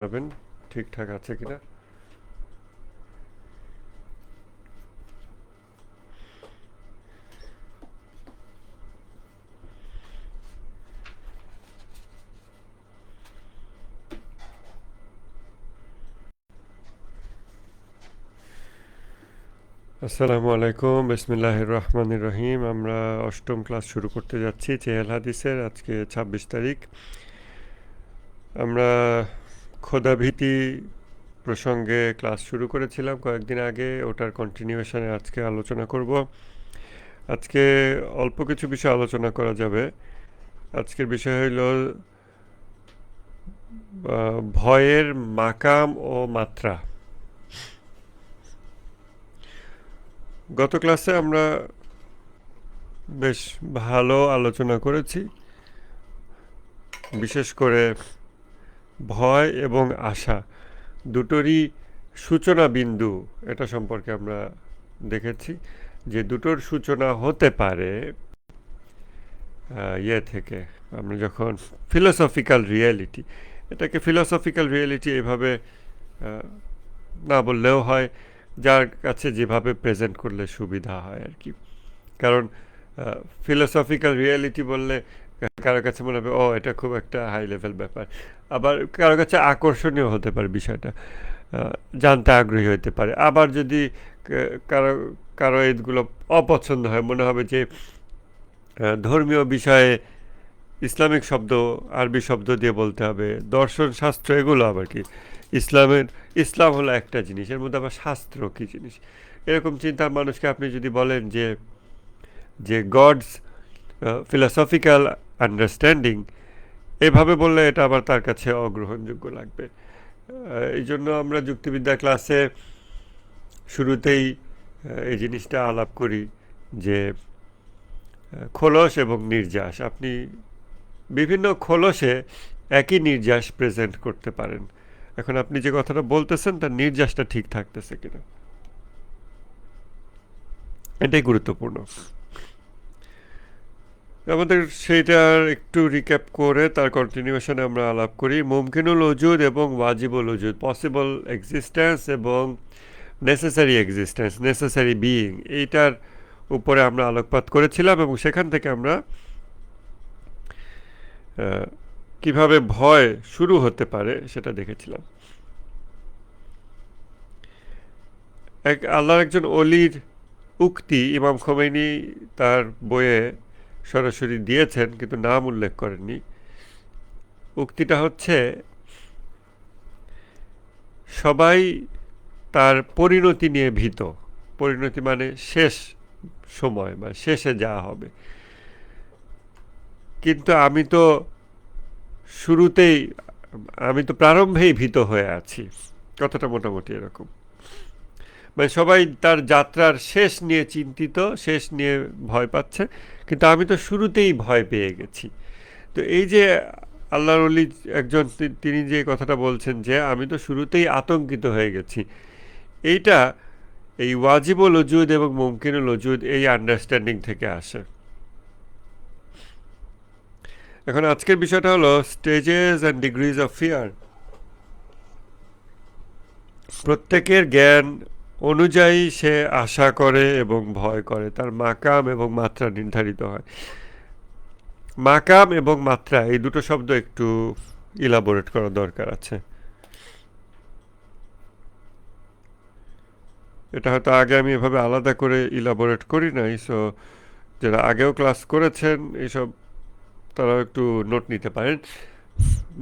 জানাবেন ঠিকঠাক আছে কিনা। আসসালামু আলাইকুম, বিসমিল্লাহির রহমানির রহিম। আমরা অষ্টম ক্লাস শুরু করতে যাচ্ছি চেহেল হাদিসের। আজকে ২৬ তারিখ। আমরা খোদাভীতি প্রসঙ্গে ক্লাস শুরু করেছিলাম কয়েকদিন আগে, ওটার কন্টিনিউশনে আজকে আলোচনা করব। আজকে অল্প কিছু বিষয় আলোচনা করা যাবে। আজকের বিষয় হইল ভয়ের মাকাম ও মাত্রা। গত ক্লাসে আমরা বেশ ভালো আলোচনা করেছি, বিশেষ করে ভয় এবং আশা দুটোরই সূচনা বিন্দু এটা সম্পর্কে আমরা দেখেছি যে দুটোর সূচনা হতে পারে থেকে। আমরা যখন ফিলোসফিক্যাল রিয়েলিটি, এটাকে ফিলোসফিক্যাল রিয়েলিটি এভাবে না বললেও হয়, যার কাছে যেভাবে প্রেজেন্ট করলে সুবিধা হয় আর কি। কারণ ফিলোসফিক্যাল রিয়েলিটি বললে কারো কাছে মনে হবে ও এটা খুব একটা হাই লেভেল ব্যাপার, আবার কারো কাছে আকর্ষণীয় হতে পারে বিষয়টা, জানতে আগ্রহী হতে পারে। আবার যদি কারো কারো এইগুলো অপছন্দ হয়, মনে হবে যে ধর্মীয় বিষয়ে ইসলামিক শব্দ আরবি শব্দ দিয়ে বলতে হবে, দর্শন শাস্ত্র এগুলো আবার কি। ইসলাম হলো একটা জিনিস, এর মধ্যে আবার শাস্ত্র কী জিনিস। এরকম চিন্তার মানুষকে আপনি যদি বলেন যে যে গডস ফিলোসফিক্যাল আন্ডারস্ট্যান্ডিং, এভাবে বললে এটা আবার তার কাছে অগ্রহণযোগ্য লাগবে। এই জন্য আমরা যুক্তিবিদ্যা ক্লাসে শুরুতেই এই জিনিসটা আলাপ করি যে খোলস এবং নির্যাস, আপনি বিভিন্ন খোলসে একই নির্যাস প্রেজেন্ট করতে পারেন। এখন আপনি যে কথাটা বলতেছেন তার নির্যাসটা ঠিক থাকতেছে কিনা, এটাই গুরুত্বপূর্ণ। আমাদের সেইটার একটু রিক্যাপ করে তার কন্টিনিউশনে আমরা আলাপ করি মুমকিনুল ওজুদ এবং ওয়াজিবুল ওজুদ, পসিবল এক্সিস্টেন্স এবং নেসেসারি এক্সিস্টেন্স, নেসেসারি বিইং, এইটার উপরে আমরা আলোকপাত করেছিলাম এবং সেখান থেকে আমরা কিভাবে ভয় শুরু হতে পারে সেটা দেখেছিলাম। আল্লাহর একজন অলির উক্তি ইমাম খোমেনি তার বইয়ে সরাসরি দিয়েছেন কিন্তু নাম উল্লেখ করেননি। উক্তিটা হচ্ছে, সবাই তার পরিণতি নিয়ে ভীত। পরিণতি মানে শেষ সময় বা শেষে যা হবে, কিন্তু শুরুতেই আমি তো প্রারম্ভেই ভীত হয়ে আছি। কথাটা মোটামুটি এরকম। মানে সবাই তার যাত্রার শেষ নিয়ে চিন্তিত, শেষ নিয়ে ভয় পাচ্ছে, কিন্তু আমি তো শুরুতেই ভয় পেয়ে গেছি। তো এই যে আল্লাহর অলি একজন, তিনি যে কথাটা বলছেন যে আমি তো শুরুতেই আতঙ্কিত হয়ে গেছি, এইটা এই ওয়াজিবুল ওজুদ এবং মুমকিনুল ওজুদ এই আন্ডারস্ট্যান্ডিং থেকে আসে। এখন আজকের বিষয়টা হলো stages and degrees of fear. প্রত্যেকের জ্ঞান অনুযায়ী সে আশা করে এবং ভয় করে, তার মাকাম এবং মাত্রা নির্ধারিত হয়। মাকাম এবং মাত্রা এই দুটো শব্দ একটু ইলাবোরেট করা দরকার আছে। এটা হয়তো আগে আমি এভাবে আলাদা করে ইলাবোরেট করি নাই, সো যারা আগেও ক্লাস করেছেন এইসব তারাও একটু নোট নিতে পারেন।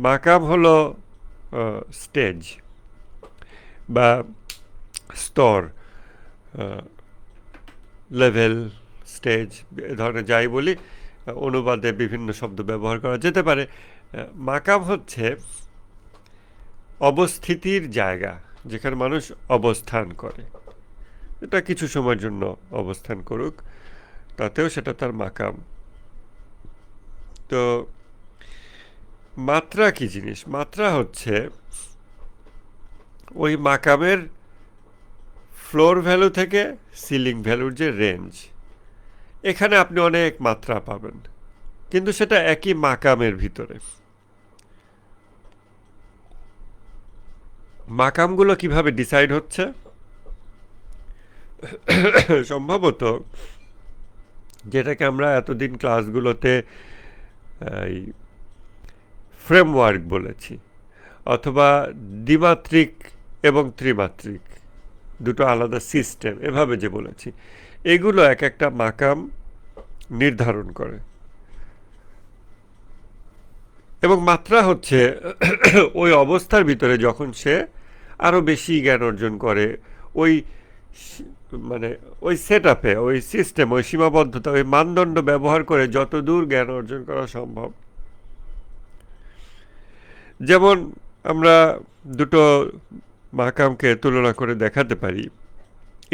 মাকাম হলো স্টেজ বা স্তর, লেভেল, স্টেজ, এ ধরনের যাই বলি, অনুবাদে বিভিন্ন শব্দ ব্যবহার করা যেতে পারে। মাকাম হচ্ছে অবস্থিতির জায়গা, যেখানে মানুষ অবস্থান করে। এটা কিছু সময়ের জন্য অবস্থান করুক, তাতেও সেটা তার মাকাম। তো মাত্রা কি জিনিস? মাত্রা হচ্ছে ওই মাকামের ফ্লোর ভ্যালু থেকে সিলিং ভ্যালুর যে রেঞ্জ, এখানে আপনি অনেক মাত্রা পাবেন, কিন্তু সেটা একই মাকামের ভিতরে। মাকামগুলো কিভাবে ডিসাইড হচ্ছে? সম্ভবত যেটাকে আমরা এতদিন ক্লাসগুলোতে এই ফ্রেমওয়ার্ক বলেছি, অথবা দ্বিমাত্রিক এবং ত্রিমাত্রিক দুটো আলাদা সিস্টেম এভাবে যে বলেছি, এগুলো এক একটা মাকাম নির্ধারণ করে। এবং মাত্রা হচ্ছে ওই অবস্থার ভিতরে যখন সে আরও বেশি জ্ঞান অর্জন করে, ওই মানে ওই সেট আপে, ওই সিস্টেম, ওই সীমাবদ্ধতা, ওই মানদণ্ড ব্যবহার করে যত দূর জ্ঞান অর্জন করা সম্ভব। যেমন আমরা দুটো মাকামকে তুলনা করে দেখাতে পারি,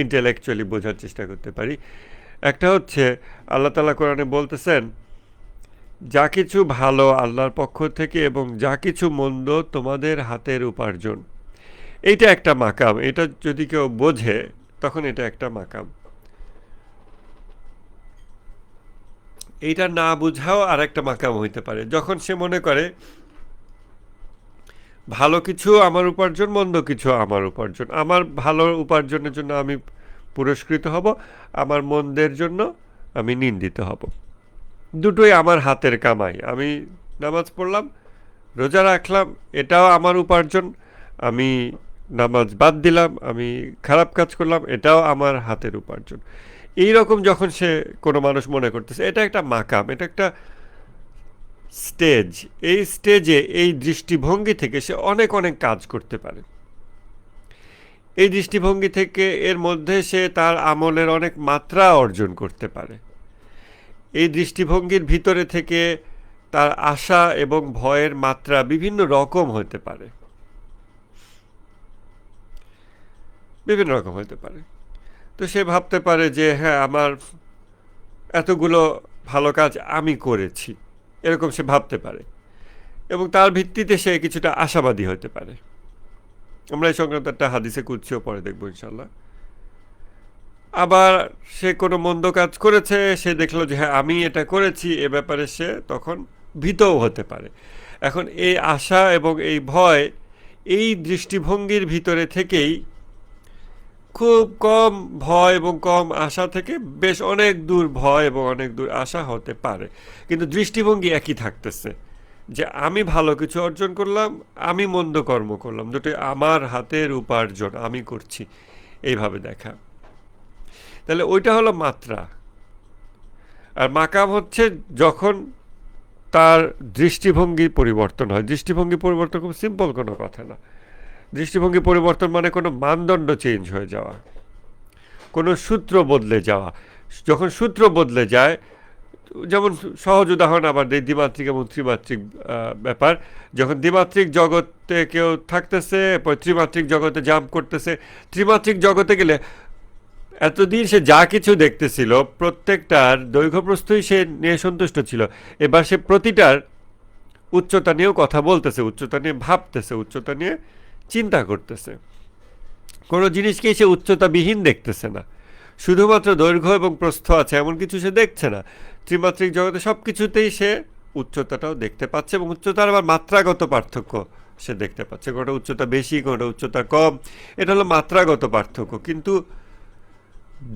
ইন্টেলেকচুয়ালি বোঝার চেষ্টা করতে পারি। একটা হচ্ছে আল্লাহ তাআলা কোরআনে বলতেছেন, যা কিছু ভালো আল্লাহর পক্ষ থেকে এবং যা কিছু মন্দ তোমাদের হাতের উপার্জন। এইটা একটা মাকাম, এটা যদি কেউ বোঝে তখন এটা একটা মাকাম। এইটা না বুঝাও আর একটা মাকাম হইতে পারে, যখন সে মনে করে ভালো কিছু আমার উপার্জন, মন্দ কিছু আমার উপার্জন, আমার ভালো উপার্জনের জন্য আমি পুরস্কৃত হব, আমার মন্দের জন্য আমি নিন্দিত হব। দুটোই আমার হাতের কামাই। আমি নামাজ পড়লাম, রোজা রাখলাম, এটাও আমার উপার্জন। আমি নামাজ বাদ দিলাম, আমি খারাপ কাজ করলাম, এটাও আমার হাতের উপার্জন। এই রকম যখন সে কোনো মানুষ মনে করতেছে, এটা একটা মাকাম, এটা একটা স্টেজ। এই স্টেজে এই দৃষ্টিভঙ্গি থেকে সে অনেক অনেক কাজ করতে পারে। এই দৃষ্টিভঙ্গি থেকে এর মধ্যে সে তার আমলের অনেক মাত্রা অর্জন করতে পারে। এই দৃষ্টিভঙ্গির ভিতরে থেকে তার আশা এবং ভয়ের মাত্রা বিভিন্ন রকম হতে পারে, বিভিন্ন রকম হতে পারে। তো সে ভাবতে পারে যে হ্যাঁ, আমার এতগুলো ভালো কাজ আমি করেছি, এরকম সে ভাবতে পারে, এবং তার ভিত্তিতে সে কিছুটা আশাবাদী হতে পারে। আমরা এই সংক্রান্ত একটা হাদিসে কুদসিও পরে দেখবো ইনশাল্লাহ। আবার সে কোনো মন্দ কাজ করেছে, সে দেখলো যে হ্যাঁ আমি এটা করেছি, এ ব্যাপারে সে তখন ভীতও হতে পারে। এখন এই আশা এবং এই ভয়, এই দৃষ্টিভঙ্গির ভিতরে থেকেই খুব কম ভয় এবং কম আশা থেকে বেশ অনেক দূর ভয় এবং অনেক দূর আশা হতে পারে, কিন্তু দৃষ্টিভঙ্গি একই থাকতেছে, যে আমি ভালো কিছু অর্জন করলাম, আমি মন্দ কর্ম করলাম, দুটোই আমার হাতের উপার্জন, আমি করছি, এইভাবে দেখা। তাহলে ওইটা হলো মাত্রা। আর মাকাম হচ্ছে যখন তার দৃষ্টিভঙ্গি পরিবর্তন হয়। দৃষ্টিভঙ্গি পরিবর্তন খুব সিম্পল কোনো কথা না। দৃষ্টিভঙ্গি পরিবর্তন মানে কোনো মানদণ্ড চেঞ্জ হয়ে যাওয়া, কোনো সূত্র বদলে যাওয়া। যখন সূত্র বদলে যায়, যেমন সহজ উদাহরণ আবার দেই, দ্বিমাত্রিক এবং ত্রিমাত্রিক ব্যাপার। যখন দ্বিমাত্রিক জগতে কেউ থাকতেছে, ত্রিমাত্রিক জগতে জাম্প করতেছে, ত্রিমাত্রিক জগতে গেলে এতদিন সে যা কিছু দেখতেছিল প্রত্যেকটার দৈর্ঘ্যপ্রস্থই সে নিয়ে সন্তুষ্ট ছিল। এবার সে প্রতিটার উচ্চতা নিয়েও কথা বলতেছে, উচ্চতা নিয়ে ভাবতেছে, উচ্চতা নিয়ে চিন্তা করতেছে। কোনো জিনিসকেই সে উচ্চতাবিহীন দেখতেছে না, শুধুমাত্র দৈর্ঘ্য এবং প্রস্থ আছে এমন কিছু সে দেখছে না। ত্রিমাত্রিক জগতে সব কিছুতেই সে উচ্চতাটাও দেখতে পাচ্ছে, এবং উচ্চতার আবার মাত্রাগত পার্থক্য সে দেখতে পাচ্ছে, কোনোটা উচ্চতা বেশি, কোনোটা উচ্চতা কম, এটা হলো মাত্রাগত পার্থক্য। কিন্তু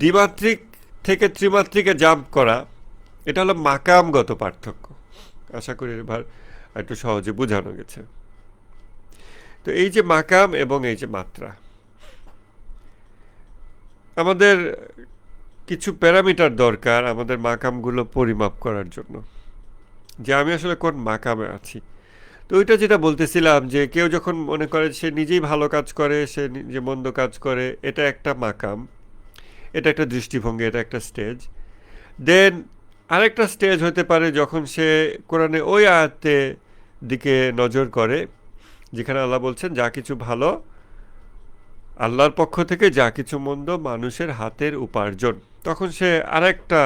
দ্বিমাত্রিক থেকে ত্রিমাত্রিকে জাম্প করা, এটা হলো মাকামগত পার্থক্য। আশা করি এবার একটু সহজে বোঝানো গেছে। তো এই যে মাকাম এবং এই যে মাত্রা, আমাদের কিছু প্যারামিটার দরকার আমাদের মাকামগুলো পরিমাপ করার জন্য, যে আমি আসলে কোন মাকামে আছি। তো ওইটা যেটা বলতেছিলাম, যে কেউ যখন মনে করে সে নিজেই ভালো কাজ করে, সে নিজে মন্দ কাজ করে, এটা একটা মাকাম, এটা একটা দৃষ্টিভঙ্গি, এটা একটা স্টেজ। দেন আরেকটা স্টেজ হতে পারে যখন সে কোরআনে ওই আয়াতে দিকে নজর করে যেখানে আল্লাহ বলছেন যা কিছু ভালো আল্লাহর পক্ষ থেকে, যা কিছু মন্দ মানুষের হাতের উপার্জন। তখন সে আরেকটা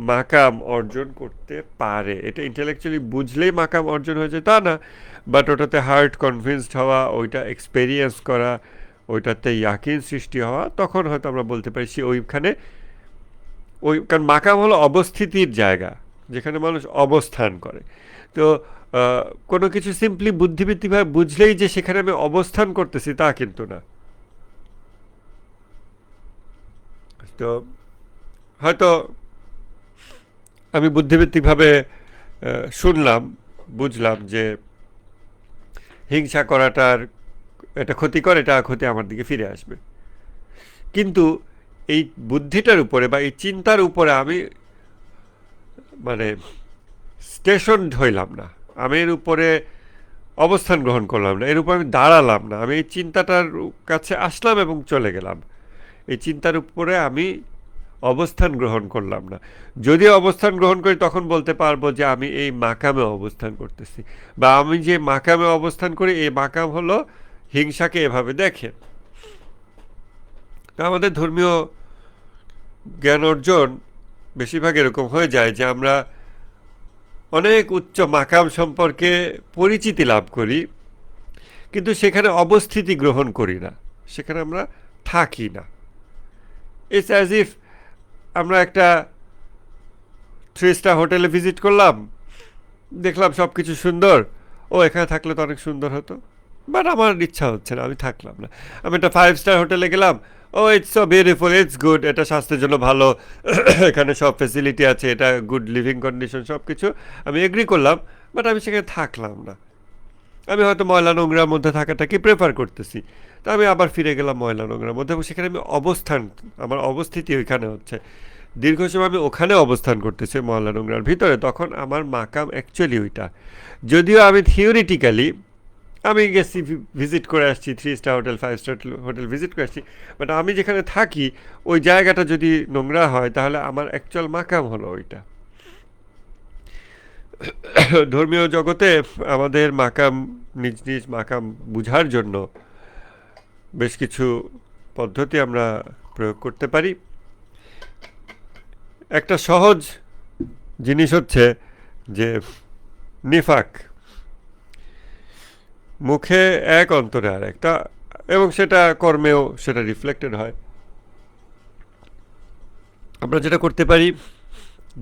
মাকাম অর্জন করতে পারে। এটা ইন্টেলেকচুয়ালি বুঝলেই মাকাম অর্জন হয়ে যায় তা না, বাট ওটাতে হার্ট কনভিন্সড হওয়া, ওইটা এক্সপেরিয়েন্স করা, ওইটাতে ইয়াকিন সৃষ্টি হওয়া, তখন হয়তো আমরা বলতে পারি সে ওইখানে কারণ মাকাম হলো অবস্থিতির জায়গা, যেখানে মানুষ অবস্থান করে। তো কোনো কিছু সিম্পলি বুদ্ধিবৃত্তিকভাবে বুঝলেই যে সেখানে আমি অবস্থান করতেছি তা কিন্তু না। তো হয়তো আমি বুদ্ধিবৃত্তিকভাবে শুনলাম, বুঝলাম যে হিংসা করাটার এটা ক্ষতিকর, এটা ক্ষতি আমার দিকে ফিরে আসবে, কিন্তু এই বুদ্ধিটার উপরে বা এই চিন্তার উপরে আমি মানে স্টেশন হইলাম না, আমি এর উপরে অবস্থান গ্রহণ করলাম না, এর উপর আমি দাঁড়ালাম না, আমি এই চিন্তাটার কাছে আসলাম এবং চলে গেলাম, এই চিন্তার উপরে আমি অবস্থান গ্রহণ করলাম না। যদি অবস্থান গ্রহণ করি তখন বলতে পারবো যে আমি এই মাকামে অবস্থান করতেছি, বা আমি যে মাকামে অবস্থান করি এই মাকাম হলো হিংসাকে এভাবে দেখে। তো আমাদের ধর্মীয় জ্ঞান অর্জন বেশিরভাগ এরকম হয়ে যায় যে আমরা অনেক উচ্চ মাকাম সম্পর্কে পরিচিতি লাভ করি, কিন্তু সেখানে অবস্থিতি গ্রহণ করি না, সেখানে আমরা থাকি না। ইটস অ্যাজ ইফ আমরা একটা 3 স্টার হোটেলে ভিজিট করলাম, দেখলাম সব কিছু সুন্দর, ও এখানে থাকলে তো অনেক সুন্দর হতো, বাট আমার ইচ্ছা হচ্ছে না, আমি থাকলাম না। আমি একটা 5 স্টার হোটেলে গেলাম, ও it's so beautiful, it's good, এটা স্বাস্থ্যের জন্য ভালো, এখানে সব ফেসিলিটি আছে, এটা গুড লিভিং কন্ডিশন, সব কিছু আমি এগ্রি করলাম, বাট আমি সেখানে থাকলাম না। আমি হয়তো ময়লা নোংরার মধ্যে থাকাটাকে প্রেফার করতেছি, তো আমি আবার ফিরে গেলাম ময়লা নোংরার মধ্যে, এবং সেখানে আমি অবস্থান, আমার অবস্থিতি ওইখানে হচ্ছে, দীর্ঘ সময় আমি ওখানে অবস্থান করতেছি ময়লা নোংরার ভিতরে, তখন আমার মাকাম অ্যাকচুয়ালি ওইটা। যদিও আমি থিওরিটিক্যালি আমি গেছি, ভিজিট করে আসছি 3 star hotel, 5 star hotel visit করে আসছি, বাট আমি যেখানে থাকি ওই জায়গাটা যদি নোংরা হয় তাহলে আমার অ্যাকচুয়াল মাকাম হলো ওইটা। ধর্মীয় জগতে আমাদের মাকাম, নিজ নিজ মাকাম বুঝার জন্য বেশ কিছু পদ্ধতি আমরা প্রয়োগ করতে পারি। একটা সহজ জিনিস হচ্ছে যে নিফাক, মুখে এক অন্তরে আর একটা, এবং সেটা কর্মেও সেটা রিফ্লেক্টেড হয়। আমরা যেটা করতে পারি,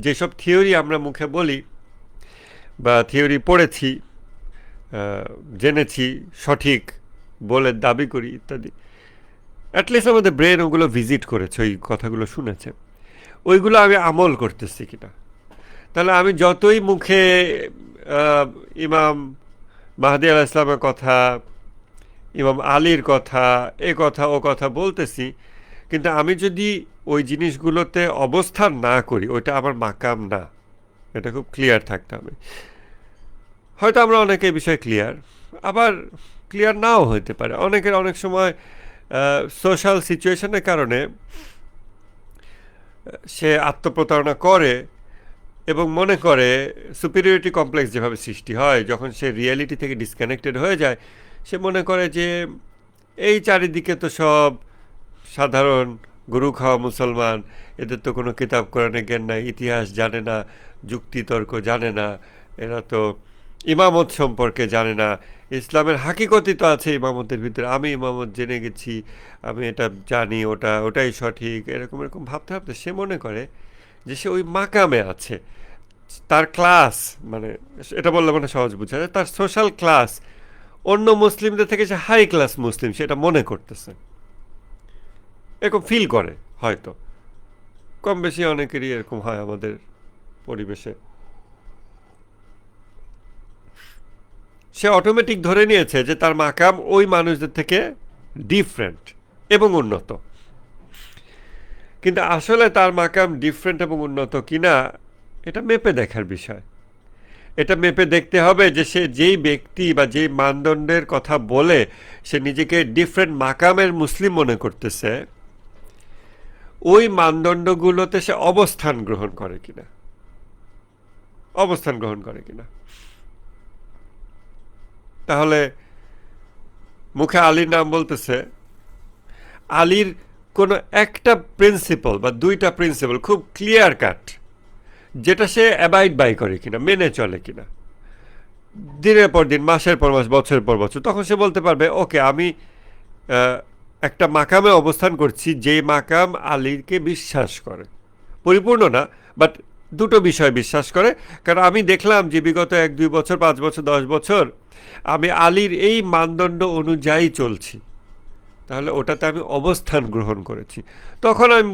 যেসব থিওরি আমরা মুখে বলি বা থিওরি পড়েছি, জেনেছি, সঠিক বলে দাবি করি ইত্যাদি, অ্যাটলিস্ট আমাদের ব্রেন ওগুলো ভিজিট করেছে, ওই কথাগুলো শুনেছে, ওইগুলো আমি আমল করতেছি কিনা। তাহলে আমি যতই মুখে ইমাম মাহদি আলাইহিস সালামের কথা, ইমাম আলীর কথা, এ কথা ও কথা বলতেছি, কিন্তু আমি যদি ওই জিনিসগুলোতে অবস্থান না করি, ওইটা আমার মাকাম না, এটা খুব ক্লিয়ার থাকতে হবে। হয়তো আমরা অনেকে এই বিষয়ে ক্লিয়ার, আবার ক্লিয়ার নাও হতে পারে। অনেকের অনেক সময় সোশ্যাল সিচুয়েশনের কারণে সে আত্মপ্রতারণা করে এবং মনে করে সুপিরিয়রিটি কমপ্লেক্স যেভাবে সৃষ্টি হয় যখন সে রিয়েলিটি থেকে ডিসকানেক্টেড হয়ে যায়, সে মনে করে যে এই চারিদিকে তো সব সাধারণ গরু খাওয়া মুসলমান, এদের তো কোনো কিতাব কোরআনে জ্ঞান নাই, ইতিহাস জানে না, যুক্তিতর্ক জানে না, এরা তো ইমামত সম্পর্কে জানে না, ইসলামের হাকিকতই তো আছে ইমামতের ভিতরে, আমি ইমামত জেনে গেছি, আমি এটা জানি, ওটাই সঠিক, এরকম এরকম ভাবতে ভাবতে সে মনে করে যে সে ওই মাকামে আছে। তার ক্লাস, মানে এটা বললে মানে সহজ বোঝা যায়, তার সোশ্যাল ক্লাস অন্য মুসলিমদের থেকে সে হাই ক্লাস মুসলিম, সেটা মনে করতেছে, এরকম ফিল করে। হয়তো কম বেশি অনেকেরই এরকম হয় আমাদের পরিবেশে। সে অটোমেটিক ধরে নিয়েছে যে তার মাকাম ওই মানুষদের থেকে ডিফারেন্ট এবং উন্নত, কিন্তু আসলে তার মাকাম ডিফারেন্ট এবং উন্নত কিনা এটা মেপে দেখার বিষয়। এটা মেপে দেখতে হবে যে সে যেই ব্যক্তি বা যেই মানদণ্ডের কথা বলে সে নিজেকে ডিফারেন্ট মাকামের মুসলিম মনে করতেছে, ওই মানদণ্ডগুলোতে সে অবস্থান গ্রহণ করে কিনা, অবস্থান গ্রহণ করে কিনা। তাহলে মুখে আলীর নাম বলতেছে, আলীর কোনো একটা প্রিন্সিপাল বা দুইটা প্রিন্সিপাল খুব ক্লিয়ার কাট, যেটা সে অ্যাবাইড বাই করে কিনা, মেনে চলে কিনা, দিনের পর দিন, মাসের পর মাস, বছরের পর বছর, তখন সে বলতে পারবে ওকে আমি একটা মাকামে অবস্থান করছি যেই মাকাম আলীকে বিশ্বাস করে, পরিপূর্ণ না, বাট দুটো বিষয় বিশ্বাস করে। কারণ আমি দেখলাম যে বিগত 1-2 বছর, 5 বছর, 10 বছর আমি আলীর এই মানদণ্ড অনুযায়ী চলছি, তাহলে ওটাতে আমি অবস্থান গ্রহণ করেছি। তখন আমি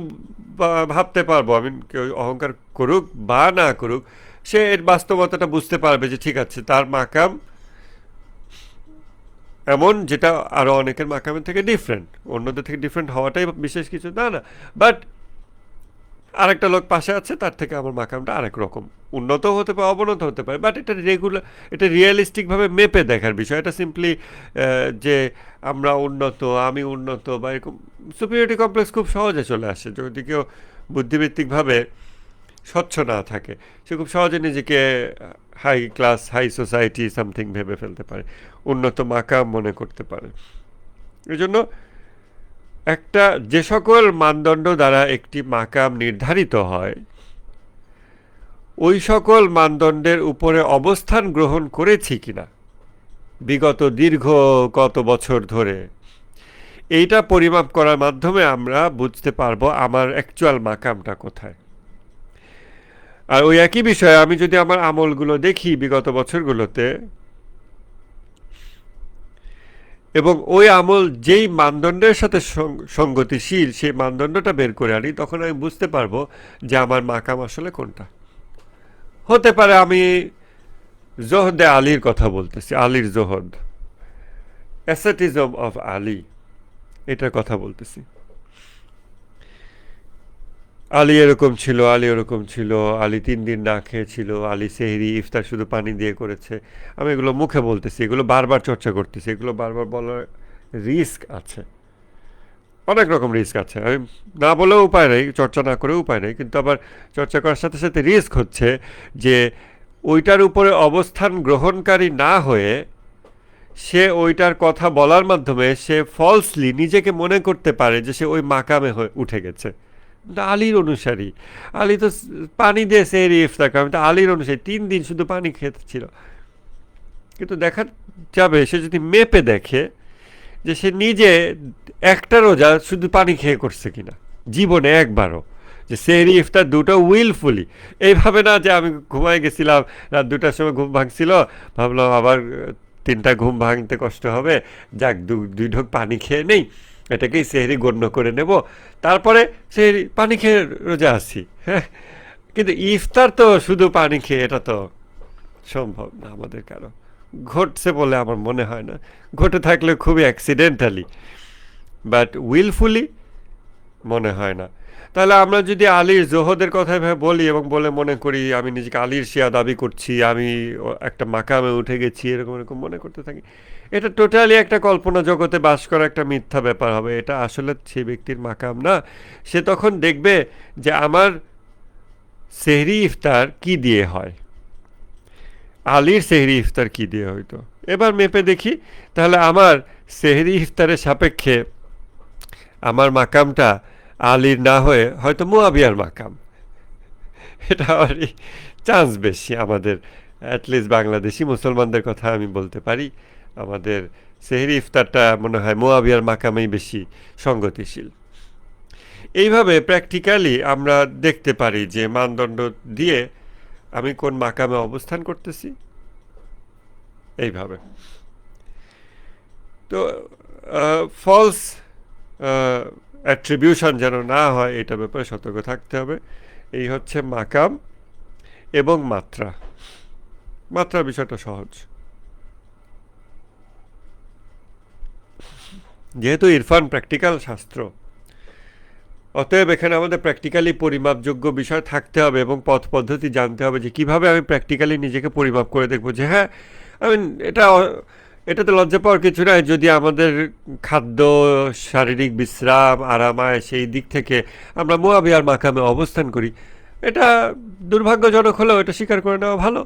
ভাবতে পারবো, আমি কেউ অহংকার করুক বা না করুক, সে এর বাস্তবতাটা বুঝতে পারবে যে ঠিক আছে, তার মাকাম এমন যেটা আরও অনেকের মাকামের থেকে ডিফারেন্ট, অন্যদের থেকে ডিফারেন্ট হওয়াটাই বিশেষ কিছু না না, বাট আরেকটা লোক পাশে আছে, তার থেকে আমার মাকামটা আরেক রকম, উন্নত হতে পারে, অবনত হতে পারে, বাট এটা রেগুলার, এটা রিয়েলিস্টিকভাবে মেপে দেখার বিষয়। এটা সিম্পলি যে আমরা উন্নত, আমি উন্নত বা এরকম সুপিরিয়রিটি কমপ্লেক্স খুব সহজে চলে আসে যদি কেউ বুদ্ধিভিত্তিকভাবে স্বচ্ছ না থাকে। সে খুব সহজে নিজেকে high class, high society something ভেবে ফেলতে পারে, উন্নত মাকাম মনে করতে পারে। এই জন্য একটা যে সকল মানদণ্ড দ্বারা একটি মাকাম নির্ধারিত হয়, ওই সকল মানদণ্ডের উপরে অবস্থান গ্রহণ করেছি কিনা বিগত দীর্ঘ কত বছর ধরে, এইটা পরিমাপ করার মাধ্যমে আমরা বুঝতে পারবো আমার অ্যাকচুয়াল মাকামটা কোথায়। আর ওই একই বিষয়ে আমি যদি আমার আমলগুলো দেখি বিগত বছরগুলোতে, এবং ওই আমল যেই মানদণ্ডের সাথে সঙ্গতিশীল সেই মানদণ্ডটা বের করে আনি, তখন আমি বুঝতে পারবো যে আমার মাকাম আসলে কোনটা। হতে পারে আমি জোহদে আলীর কথা বলতেছি, আলীর জোহদ, অ্যাসেটিজম অফ আলী, এটার কথা বলতেছি। আলী এরকম ছিল, আলী ওরকম ছিল, আলী 3 দিন না খেয়েছিল, আলী সেহরি ইফতার শুধু পানি দিয়ে করেছে। আমি এগুলো মুখে বলতেছি, এগুলো বারবার চর্চা করতেছি, এগুলো বারবার বলার রিস্ক আছে, অনেক রকম রিস্ক আছে। আমি না বলেও উপায় নেই, চর্চা না করেও উপায় নেই, কিন্তু আবার চর্চা করার সাথে সাথে রিস্ক হচ্ছে যে ওইটার উপরে অবস্থান গ্রহণকারী না হয়ে সে ওইটার কথা বলার মাধ্যমে সে ফলসলি নিজেকে মনে করতে পারে যে সে ওই মাকামে উঠে গেছে। আলীর অনুসারী, আলী তো পানি দিয়ে সেহরি ইফতার করে, আমি তো আলীর অনুসারী, 3 দিন শুধু পানি খেতেছিল। কিন্তু দেখা যাবে সে যদি মেপে দেখে যে সে নিজে একটা রোজা শুধু পানি খেয়ে করছে কিনা জীবনে একবারও, যে সেহরি ইফতার দুটো উইলফুলি, এইভাবে না যে আমি ঘুমাই গেছিলাম, রাত 2টার সময় ঘুম ভাঙছিল, ভাবলাম আবার 3টা ঘুম ভাঙতে কষ্ট হবে, যাক 2 ঢোক পানি খেয়ে নেই, এটাকেই সেহরি গণ্য করে নেব, তারপরে সেহরি পানি খেয়ে রোজা আসি। হ্যাঁ, কিন্তু ইফতার তো শুধু পানি খেয়ে, এটা তো সম্ভব না আমাদের কারো, ঘটছে বলে আমার মনে হয় না, ঘটে থাকলে খুবই অ্যাক্সিডেন্টালি, বাট উইলফুলি মনে হয় না। তাহলে আমরা যদি আলীর জোহদের কথা বলি এবং বলে মনে করি আমি নিজেকে আলীর শিয়া দাবি করছি, আমি একটা মাকামে উঠে গেছি, এরকম এরকম মনে করতে থাকি, এটা টোটালি একটা কল্পনা জগতে বাস করা একটা মিথ্যা ব্যাপার হবে। এটা আসলে সেই ব্যক্তির মাকাম না। সে তখন দেখবে যে আমার সেহরি ইফতার কি দিয়ে হয়, আলীর সেহরি ইফতার কি দিয়ে হইতো, এবার মেপে দেখি, তাহলে আমার সেহরি ইফতারের সাপেক্ষে আমার মাকামটা আলীর না হয়ে হয়তো মুয়াবিয়ার মাকাম। এটা আরই চান্স বেশি আমাদের, অ্যাটলিস্ট বাংলাদেশি মুসলমানদের কথা আমি বলতে পারি, আমাদের সেহরি ইফতারটা মনে হয় মুয়াবিয়ার মাকামেই বেশি সঙ্গতিশীল। এইভাবে প্র্যাকটিক্যালি আমরা দেখতে পারি যে মানদণ্ড দিয়ে আমি কোন মাকামে অবস্থান করতেছি, এইভাবে। তো ফলস অ্যাট্রিবিউশন যেন না হয়, এটা ব্যাপারে সতর্ক থাকতে হবে। এই হচ্ছে মাকাম এবং মাত্রা। মাত্রার বিষয়টা সহজ, যেহেতু ইরফান প্র্যাকটিক্যাল শাস্ত্র, অতএব এখানে আমাদের প্র্যাকটিক্যালি পরিমাপযোগ্য বিষয় থাকতে হবে এবং পথ পদ্ধতি জানতে হবে যে কিভাবে আমি প্র্যাকটিক্যালি নিজেকে পরিমাপ করে দেখবো যে হ্যাঁ আমি এটাতে লজ্জা পাওয়ার কিছু নাই যদি আমাদের খাদ্য, শারীরিক বিশ্রাম, আরামায় সেই দিক থেকে আমরা মুয়াবিয়ার মাকামে অবস্থান করি। এটা দুর্ভাগ্যজনক হলেও এটা স্বীকার করে নেওয়া ভালো।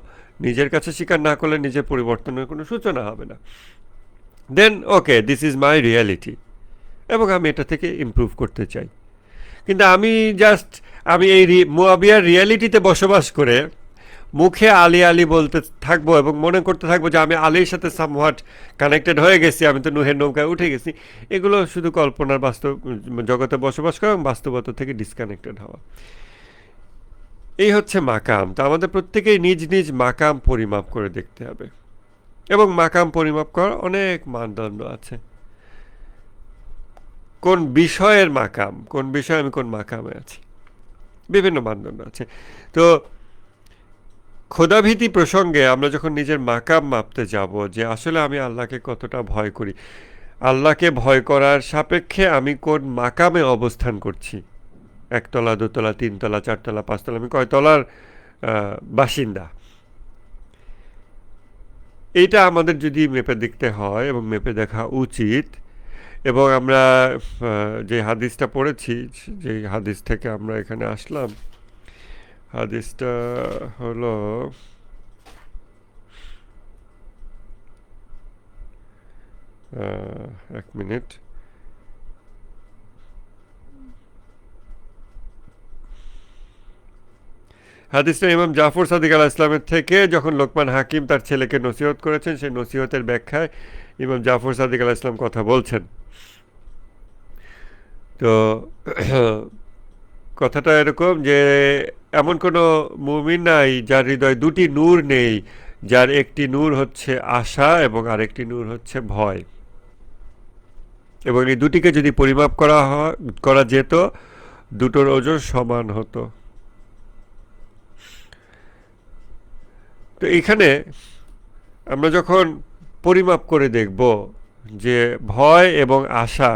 নিজের কাছে স্বীকার না করলে নিজের পরিবর্তনের কোনো সূচনা হবে না। দেন ওকে, দিস ইজ মাই রিয়ালিটি, এবং আমি এটা থেকে ইমপ্রুভ করতে চাই। কিন্তু আমি এই মুয়াবিয়ার রিয়ালিটিতে বসবাস করে মুখে আলী আলী বলতে থাকবো এবং মনে করতে থাকবো যে আমি আলীর সাথে সামহাট কানেক্টেড হয়ে গেছি, আমি তো নুহের নৌকায় উঠে গেছি। এগুলো শুধু কল্পনার জগতে বসবাস করা এবং বাস্তবতা থেকে ডিসকানেক্টেড হওয়া। এই হচ্ছে মাকাম। তো আমাদের প্রত্যেকেই নিজ নিজ মাকাম পরিমাপ করে দেখতে হবে, এবং মাকাম পরিমাপ করার অনেক মানদণ্ড আছে। কোন বিষয়ের মাকাম, কোন বিষয়ে আমি কোন মাকামে আছি, বিভিন্ন মানদণ্ড আছে। তো খোদাভীতি প্রসঙ্গে আমরা যখন নিজের মাকাম মাপতে যাব, যে আসলে আমি আল্লাহকে কতটা ভয় করি, আল্লাহকে ভয় করার সাপেক্ষে আমি কোন মাকামে অবস্থান করছি, একতলা, দোতলা, তিনতলা, চারতলা, পাঁচতলা, আমি কয় তলার বাসিন্দা, এইটা আমাদের যদি মেপে দেখতে হয় এবং মেপে দেখা উচিত। এবং আমরা যে হাদিসটা পড়েছি, যে হাদিস থেকে আমরা এখানে আসলাম, হাদিসটা হলো এক মিনিট, হাদিসটা ইমাম জাফর সাদিক আলাহ ইসলামের থেকে, যখন লোকমান হাকিম তার ছেলেকে নসিহত করেছেন, সেই নসিহতের ব্যাখ্যায় ইমাম জাফর সাদিক আলাহ ইসলাম কথা বলছেন। তো কথাটা এরকম যে এমন কোনো মুমিন নাই যার হৃদয় দুটি নূর নেই, যার একটি নূর হচ্ছে আশা এবং আরেকটি নূর হচ্ছে ভয়, এবং এই দুটিকে যদি পরিমাপ করা যেত, দুটোর ওজন সমান হতো। তো এখানে আমরা যখন পরিমাপ করে দেখব যে ভয় এবং আশা,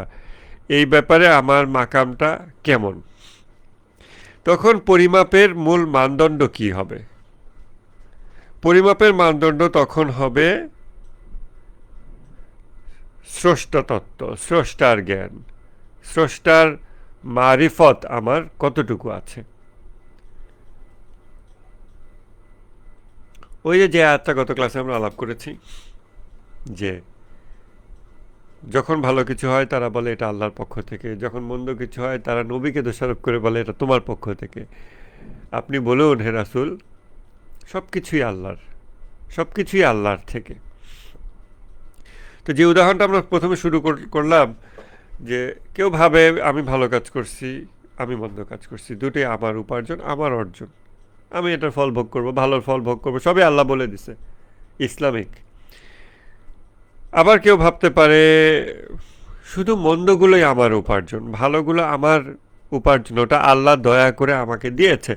এই ব্যাপারে আমার মাকামটা কেমন, তখন পরিমাপের মূল মানদণ্ড কি হবে? পরিমাপের মানদণ্ড তখন হবে স্রষ্টা তত্ত্ব, স্রষ্টার জ্ঞান, স্রষ্টার মারিফত আমার কতটুকু আছে। ওই যে আয়াতটা গত ক্লাসে আমরা আলাপ করেছি, যে যখন ভালো কিছু হয় তারা বলে এটা আল্লাহর পক্ষ থেকে, যখন মন্দ কিছু হয় তারা নবীকে দোষারোপ করে বলে এটা তোমার পক্ষ থেকে। আপনি বলুন হে রাসূল, সব কিছুই আল্লাহর, সব কিছুই আল্লাহর থেকে। তো যে উদাহরণটা আমরা প্রথমে শুরু করলাম, যে কেউ ভাবে আমি ভালো কাজ করছি, আমি মন্দ কাজ করছি, দুটোই আমার উপার্জন, আমার অর্জন, আমি এটার ফল ভোগ করব, ভালোর ফল ভোগ করব, সবই আল্লাহ বলে দিছে, ইসলামিক। আবার কেউ ভাবতে পারে শুধু মন্দগুলোই আমার উপার্জন, ভালোগুলো আমার উপার্জন, ওটা আল্লাহ দয়া করে আমাকে দিয়েছে।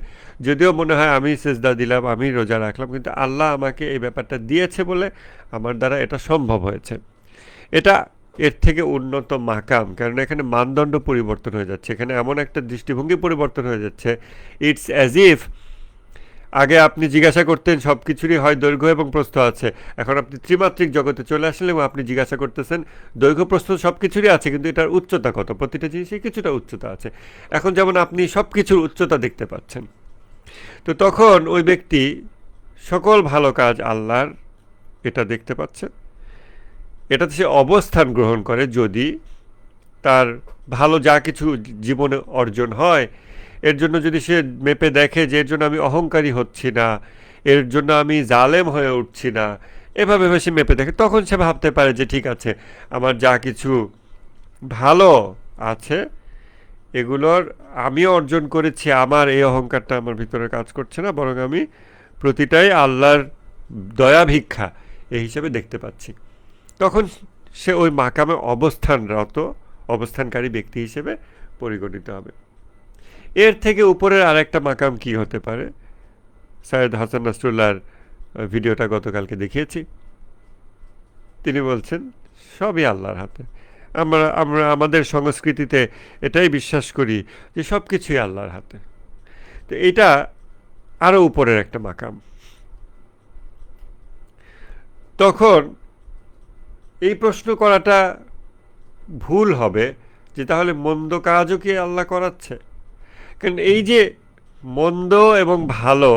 যদিও মনে হয় আমি সেজদা দিলাম, আমি রোজা রাখলাম, কিন্তু আল্লাহ আমাকে এই ব্যাপারটা দিয়েছে বলে আমার দ্বারা এটা সম্ভব হয়েছে। এটা এর থেকে উন্নত মাকাম, কারণ এখানে মানদণ্ড পরিবর্তন হয়ে যাচ্ছে, এখানে এমন একটা দৃষ্টিভঙ্গি পরিবর্তন হয়ে যাচ্ছে। ইটস অ্যাজ ইফ আগে আপনি জিজ্ঞাসা করতেন সব কিছুরই হয় দৈর্ঘ্য এবং প্রস্থ আছে, এখন আপনি ত্রিমাত্রিক জগতে চলে আসলেন এবং আপনি জিজ্ঞাসা করতেছেন দৈর্ঘ্য প্রস্থ সব কিছুরই আছে, কিন্তু এটার উচ্চতা কত, প্রতিটা জিনিসই কিছুটা উচ্চতা আছে। এখন যেমন আপনি সব কিছুর উচ্চতা দেখতে পাচ্ছেন, তো তখন ওই ব্যক্তি সকল ভালো কাজ আল্লাহর এটা দেখতে পাচ্ছে, এটাতে সে অবস্থান গ্রহণ করে। যদি তার ভালো যা কিছু জীবনে অর্জন হয়, এর জন্য যদি সে মেপে দেখে যে এর জন্য আমি অহংকারী হচ্ছি না, এর জন্য আমি জালেম হয়ে উঠছি না, এভাবে সে মেপে দেখে, তখন সে ভাবতে পারে যে ঠিক আছে, আমার যা কিছু ভালো আছে এগুলোর আমিও অর্জন করেছি, আমার এই অহংকারটা আমার ভিতরে কাজ করছে না, বরং আমি প্রতিটাই আল্লাহর দয়া ভিক্ষা এই হিসাবে দেখতে পাচ্ছি। তখন সে ওই মাকামে অবস্থানকারী ব্যক্তি হিসেবে পরিগণিত হবে। এর থেকে উপরের আরেকটা মাকাম কি হতে পারে? সৈয়দ হাসান নাসরুল্লাহর ভিডিওটা গতকালকে দেখিয়েছি, তিনি বলছেন সবই আল্লাহর হাতে। আমরা আমরা আমাদের সংস্কৃতিতে এটাই বিশ্বাস করি যে সব কিছুই আল্লাহর হাতে। তো এটা আরও উপরের একটা মাকাম। তখন এই প্রশ্ন করাটা ভুল হবে যে তাহলে মন্দ কাজও কি আল্লাহ করাচ্ছে? কারণ এই যে মন্দ এবং ভালো,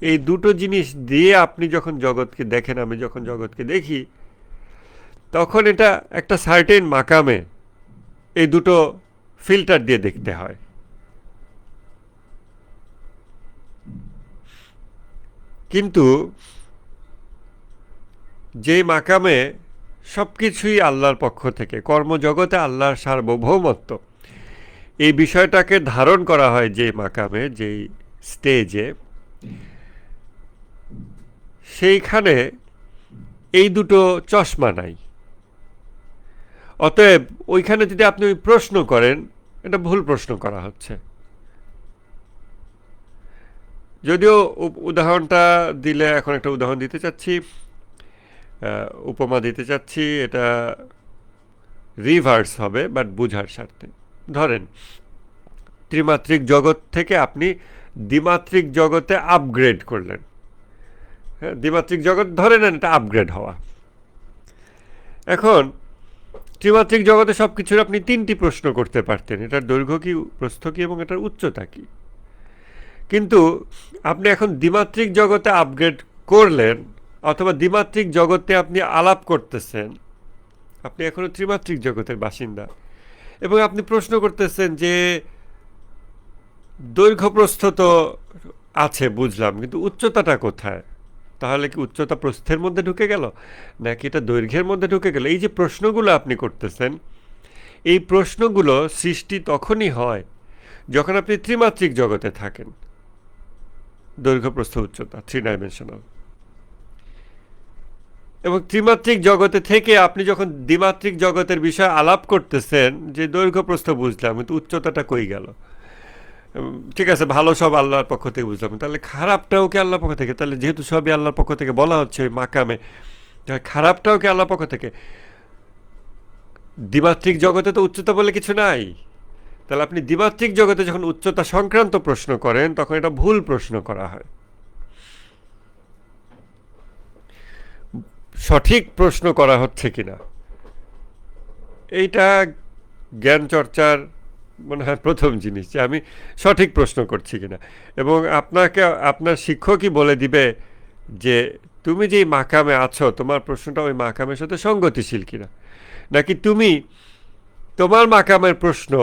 এই দুটো জিনিস দিয়ে আপনি যখন জগৎকে দেখেন, আমি যখন জগৎকে দেখি, তখন এটা একটা সার্টেন মাকামে এই দুটো ফিল্টার দিয়ে দেখতে হয়। কিন্তু যে মাকামে সব কিছুই আল্লাহর পক্ষ থেকে, কর্মজগতে আল্লাহর সার্বভৌমত্ব, এই বিষয়টাকে ধারণ করা হয় যে মাকামে, যেই স্টেজে, সেইখানে এই দুটো চশমা নাই। অতএব ওইখানে যদি আপনি ওই প্রশ্ন করেন, এটা ভুল প্রশ্ন করা হচ্ছে। যদিও উদাহরণটা দিলে, এখন একটা উদাহরণ দিতে চাচ্ছি, উপমা দিতে চাচ্ছি, এটা রিভার্স হবে বাট বুঝার স্বার্থে। ধরেন ত্রিমাত্রিক জগৎ থেকে আপনি দ্বিমাত্রিক জগতে আপগ্রেড করলেন। হ্যাঁ, দ্বিমাত্রিক জগৎ ধরে নেন এটা আপগ্রেড হওয়া। এখন ত্রিমাত্রিক জগতে সব কিছুর আপনি 3টি প্রশ্ন করতে পারতেন, এটার দৈর্ঘ্য কি, প্রস্থ কি এবং এটার উচ্চতা কি। কিন্তু আপনি এখন দ্বিমাত্রিক জগতে আপগ্রেড করলেন, অথবা দ্বিমাত্রিক জগতে আপনি আলাপ করতেছেন, আপনি এখনো ত্রিমাত্রিক জগতের বাসিন্দা, এবং আপনি প্রশ্ন করতেছেন যে দৈর্ঘ্য প্রস্থ তো আছে বুঝলাম, কিন্তু উচ্চতাটা কোথায়? তাহলে কি উচ্চতা প্রস্থের মধ্যে ঢুকে গেল, নাকি এটা দৈর্ঘ্যের মধ্যে ঢুকে গেল? এই যে প্রশ্নগুলো আপনি করতেছেন, এই প্রশ্নগুলো সৃষ্টি তখনই হয় যখন আপনি ত্রিমাত্রিক জগতে থাকেন। দৈর্ঘ্য প্রস্থ উচ্চতা 3 ডাইমেনশনাল। এবং ত্রিমাত্রিক জগতে থেকে আপনি যখন দ্বিমাত্রিক জগতের বিষয়ে আলাপ করতেছেন, যে দৈর্ঘ্য প্রস্থ বুঝলাম কিন্তু উচ্চতাটা কই গেল, ঠিক আছে ভালো সব আল্লাহর পক্ষ থেকে বুঝলাম, তাহলে খারাপটাও কি আল্লাহর পক্ষ থেকে? তাহলে যেহেতু সবই আল্লাহর পক্ষ থেকে বলা হচ্ছে ওই মাকামে, খারাপটাও কি আল্লাহর পক্ষ থেকে? দ্বিমাত্রিক জগতে তো উচ্চতা বলে কিছু নাই। তাহলে আপনি দ্বিমাত্রিক জগতে যখন উচ্চতা সংক্রান্ত প্রশ্ন করেন, তখন এটা ভুল প্রশ্ন করা হয়। সঠিক প্রশ্ন করা হচ্ছে কিনা, এইটা জ্ঞান চর্চার মনে হয় প্রথম জিনিস, যে আমি সঠিক প্রশ্ন করছি কিনা। এবং আপনাকে আপনার শিক্ষকই বলে দিবে যে তুমি যেই মাকামে আছো, তোমার প্রশ্নটা ওই মাকামের সাথে সঙ্গতিশীল কিনা, নাকি তুমি তোমার মাকামের প্রশ্ন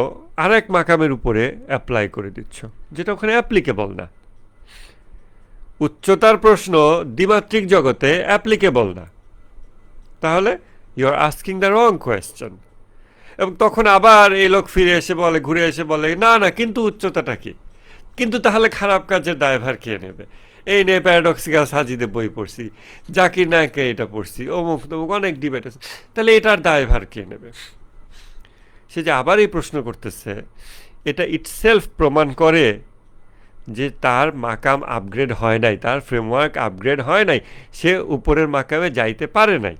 আরেক মাকামের উপরে অ্যাপ্লাই করে দিচ্ছ, যেটা ওখানে অ্যাপ্লিকেবল না। উচ্চতার প্রশ্ন দ্বিমাত্রিক জগতে অ্যাপ্লিকেবল না, তাহলে you are asking the wrong question. এবং তখন আবার এই লোক ফিরে এসে বলে, ঘুরে এসে বলে, না না কিন্তু উচ্চতাটা কি, কিন্তু তাহলে খারাপ কাজের দায়ভার কে নেবে? এই নিয়ে প্যারাডক্সিক্যাল সাজিদে বই পড়ছি, জাকির নায়কে এটা পড়ছি, অমুক তমুক অনেক ডিবেট আছে, তাহলে এটার দায়ভার কে নেবে? সে যে আবার এই প্রশ্ন করতেছে, এটা ইটসেলফ প্রমাণ করে যে তার মাকাম আপগ্রেড হয় নাই, তার ফ্রেমওয়ার্ক আপগ্রেড হয় নাই, সে উপরের মাকামে যাইতে পারে নাই।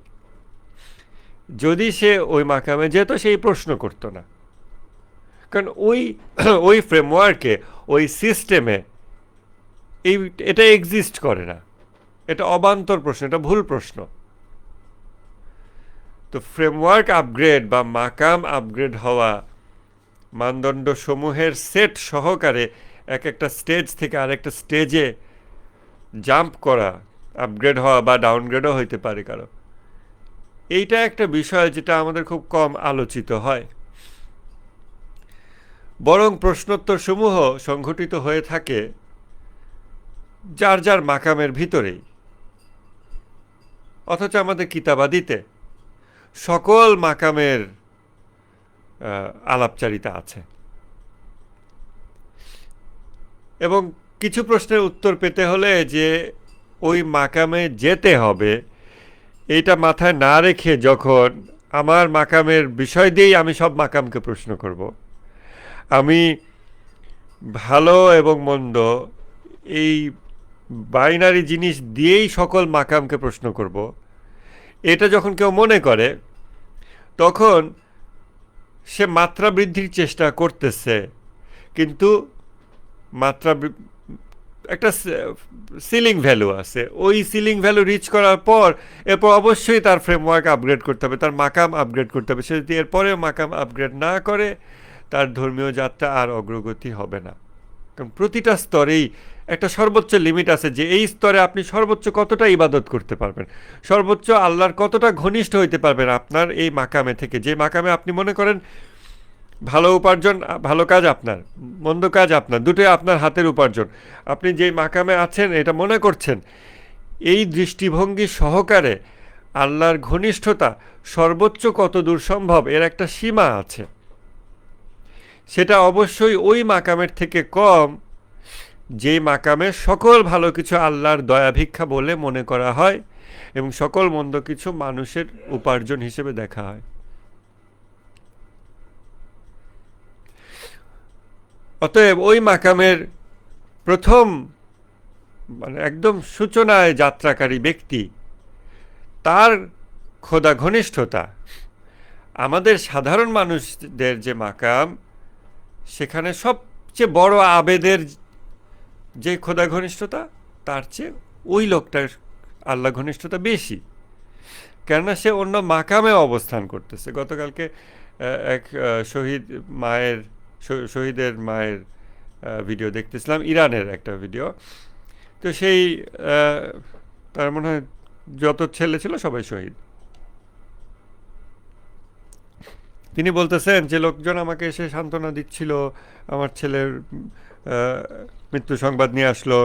যদি সে ওই মাকামে যেত, সেই প্রশ্ন করতো না, কারণ ওই ফ্রেমওয়ার্কে, ওই সিস্টেমে এটা এক্সিস্ট করে না। এটা অবান্তর প্রশ্ন, এটা ভুল প্রশ্ন। তো ফ্রেমওয়ার্ক আপগ্রেড বা মাকাম আপগ্রেড হওয়া মানদণ্ড সমূহের সেট সহকারে এক একটা স্টেজ থেকে আরেকটা স্টেজে জাম্প করা, আপগ্রেড হওয়া বা ডাউনগ্রেডও হইতে পারে কারো। এইটা একটা বিষয় যেটা আমাদের খুব কম আলোচিত হয়। বরং প্রশ্নোত্তর সমূহ সংঘটিত হয়ে থাকে যার যার মাকামের ভিতরেই, অথচ আমাদের কিতাবাদিতে সকল মাকামের আলাপচারিতা আছে। এবং কিছু প্রশ্নের উত্তর পেতে হলে যে ওই মাকামে যেতে হবে, এইটা মাথায় না রেখে যখন আমার মাকামের বিষয় দিয়েই আমি সব মাকামকে প্রশ্ন করব, আমি ভালো এবং মন্দ এই বাইনারি জিনিস দিয়েই সকল মাকামকে প্রশ্ন করব, এটা যখন কেউ মনে করে, তখন সে মাত্রা বৃদ্ধির চেষ্টা করতেছে, কিন্তু মাত্রা একটা সিলিং ভ্যালু আছে, ওই সিলিং ভ্যালু রিচ করার পর এরপর অবশ্যই তার ফ্রেমওয়ার্ক আপগ্রেড করতে হবে, তার মাকাম আপগ্রেড করতে হবে। সে যদি এরপরেও মাকাম আপগ্রেড না করে, তার ধর্মীয় যাত্রা আর অগ্রগতি হবে না। কারণ প্রতিটা স্তরেই একটা সর্বোচ্চ লিমিট আছে, যে এই স্তরে আপনি সর্বোচ্চ কতটা ইবাদত করতে পারবেন, সর্বোচ্চ আল্লাহর কতটা ঘনিষ্ঠ হইতে পারবেন আপনার এই মাকামে থেকে। যে মাকামে আপনি মনে করেন ভালো উপার্জন, ভালো কাজ আপনার, মন্দ কাজ আপনার, দুটোই আপনার হাতের উপার্জন, আপনি যেই মাকামে আছেন এটা মনে করছেন, এই দৃষ্টিভঙ্গি সহকারে আল্লাহর ঘনিষ্ঠতা সর্বোচ্চ কত দূর সম্ভব এর একটা সীমা আছে। সেটা অবশ্যই ওই মাকামের থেকে কম যেই মাকামে সকল ভালো কিছু আল্লাহর দয়া ভিক্ষা বলে মনে করা হয় এবং সকল মন্দ কিছু মানুষের উপার্জন হিসেবে দেখা হয়। অতএব ওই মাকামের প্রথম মানে একদম সূচনায় যাত্রাকারী ব্যক্তি, তার খোদা ঘনিষ্ঠতা আমাদের সাধারণ মানুষদের যে মাকাম, সেখানে সবচেয়ে বড় আবেদের যে খোদা ঘনিষ্ঠতা, তার চেয়ে ওই লোকটার আল্লাহ ঘনিষ্ঠতা বেশি, কেননা সে অন্য মাকামে অবস্থান করতেছে। গতকালকে এক শহীদের মায়ের ভিডিও দেখতেছিলাম, ইরানের একটা ভিডিও। তো সেই তার মনে হয় যত ছেলে ছিল সবাই শহীদ। তিনি বলতেছেন যে লোকজন আমাকে এসে সান্ত্বনা দিচ্ছিল, আমার ছেলের মৃত্যু সংবাদ নিয়ে আসলো।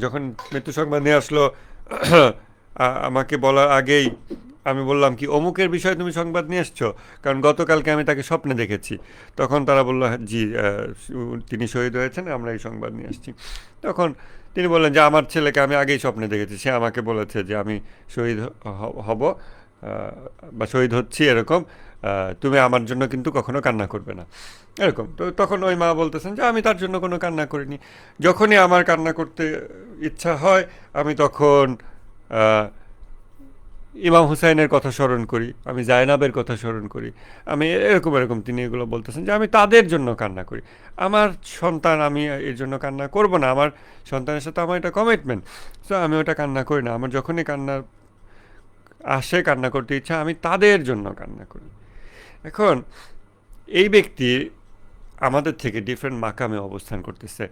যখন মৃত্যু সংবাদ নিয়ে আসলো আমাকে বলার আগেই আমি বললাম কি, অমুকের বিষয়ে তুমি সংবাদ নিয়ে এসছো? কারণ গতকালকে আমি তাকে স্বপ্নে দেখেছি। তখন তারা বললো জি, তিনি শহীদ হয়েছেন, আমরা এই সংবাদ নিয়ে আসছি। তখন তিনি বললেন যে আমার ছেলেকে আমি আগেই স্বপ্নে দেখেছি, সে আমাকে বলেছে যে আমি শহীদ হব বা শহীদ হচ্ছি এরকম, তুমি আমার জন্য কিন্তু কখনো কান্না করবে না, এরকম। তো তখন ওই মা বলতেছেন যে আমি তার জন্য কোনো কান্না করিনি। যখনই আমার কান্না করতে ইচ্ছা হয় আমি তখন ইমাম হুসাইনের কথা স্মরণ করি, আমি জায়নাবের কথা স্মরণ করি, আমি এরকম তিনি এগুলো বলতেছেন যে আমি তাদের জন্য কান্না করি। আমার সন্তান, আমি এর জন্য কান্না করব না, আমার সন্তানের সাথে আমার এটা কমিটমেন্ট, সো আমি ওটা কান্না করি না। আমার যখনই কান্না আসে, কান্না করতে ইচ্ছা, আমি তাদের জন্য কান্না করি। এখন এই ব্যক্তি আমাদের থেকে ডিফারেন্ট মাকামে অবস্থান করতেছে।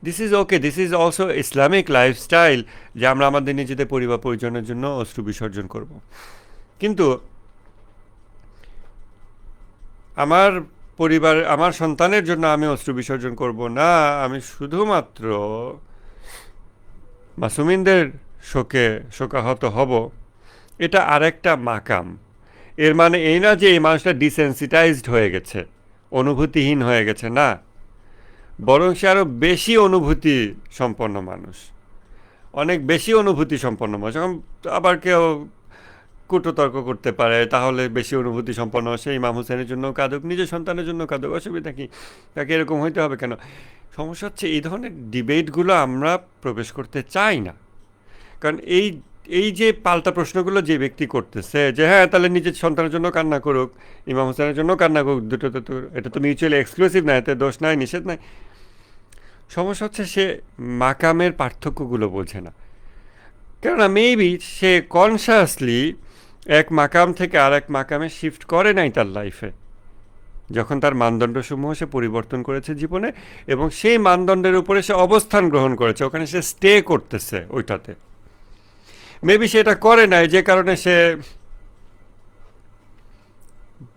This is okay, this is also Islamic lifestyle, যে আমরা আমাদের নিজেদের পরিবার পরিজনের জন্য অশ্রু বিসর্জন করব। কিন্তু আমার পরিবার, আমার সন্তানের জন্য আমি অশ্রু বিসর্জন করব না, আমি শুধুমাত্র মাসুমিনদের শোকাহত হব, এটা আরেকটা মাকাম। এর মানে এই না যে এই মানুষটা ডিসেন্সিটাইজড হয়ে গেছে, অনুভূতিহীন হয়ে গেছে, না, বরং সে আরও বেশি অনুভূতি সম্পন্ন মানুষ, অনেক বেশি অনুভূতি সম্পন্ন মানুষ। যখন আবার কেউ কুটতর্ক করতে পারে, তাহলে বেশি অনুভূতি সম্পন্ন, সেই ইমাম হোসেনের জন্য কাঁদুক, নিজের সন্তানের জন্য কাঁদুক, অসুবিধা কি? তাকে এরকম হইতে হবে কেন? সমস্যা হচ্ছে এই ধরনের ডিবেটগুলো আমরা প্রবেশ করতে চাই না। কারণ এই যে পাল্টা প্রশ্নগুলো যে ব্যক্তি করতেছে, যে হ্যাঁ তাহলে নিজের সন্তানের জন্য কান্না করুক, ইমাম হোসেনের জন্য কান্না করুক, দুটো তো এটা তো মিউচুয়ালি এক্সক্লুসিভ না, এতে দোষ নাই, নিষেধ নাই। সমস্যা হচ্ছে সে মাকামের পার্থক্যগুলো বোঝে না। কেননা মেবি সে কনসাসলি এক মাকাম থেকে আর এক মাকামে শিফট করে নাই তার লাইফে, যখন তার মানদণ্ডসমূহ সে পরিবর্তন করেছে জীবনে, এবং সেই মানদণ্ডের উপরে সে অবস্থান গ্রহণ করেছে, ওখানে সে স্টে করতেছে ওইটাতে। মেবি সে এটা করে নাই, যে কারণে সে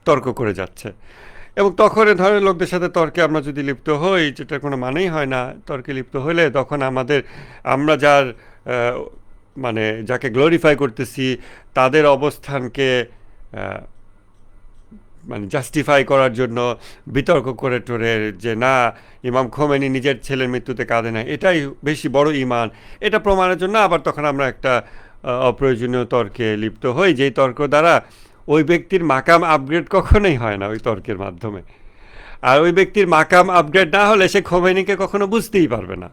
তর্ক করে যাচ্ছে। এবং তখন এ ধরনের লোকদের সাথে তর্কে আমরা যদি লিপ্ত হই, যেটা কোনো মানেই হয় না, তর্কে লিপ্ত হলে তখন আমরা যার মানে যাকে গ্লোরিফাই করতেছি, তাদের অবস্থানকে মানে জাস্টিফাই করার জন্য বিতর্ক করে টোরে, যে না ইমাম খোমেনি নিজের ছেলের মৃত্যুতে কাঁদে না, এটাই বেশি বড় ইমান, এটা প্রমাণের জন্য আবার তখন আমরা একটা অপ্রয়োজনীয় তর্কে লিপ্ত হই, যেই তর্ক দ্বারা ওই ব্যক্তির মাকাম আপগ্রেড কখনোই হয় না ওই তর্কের মাধ্যমে। আর ওই ব্যক্তির মাকাম আপগ্রেড না হলে সে খোমেনিকে কখনো বুঝতেই পারবে না,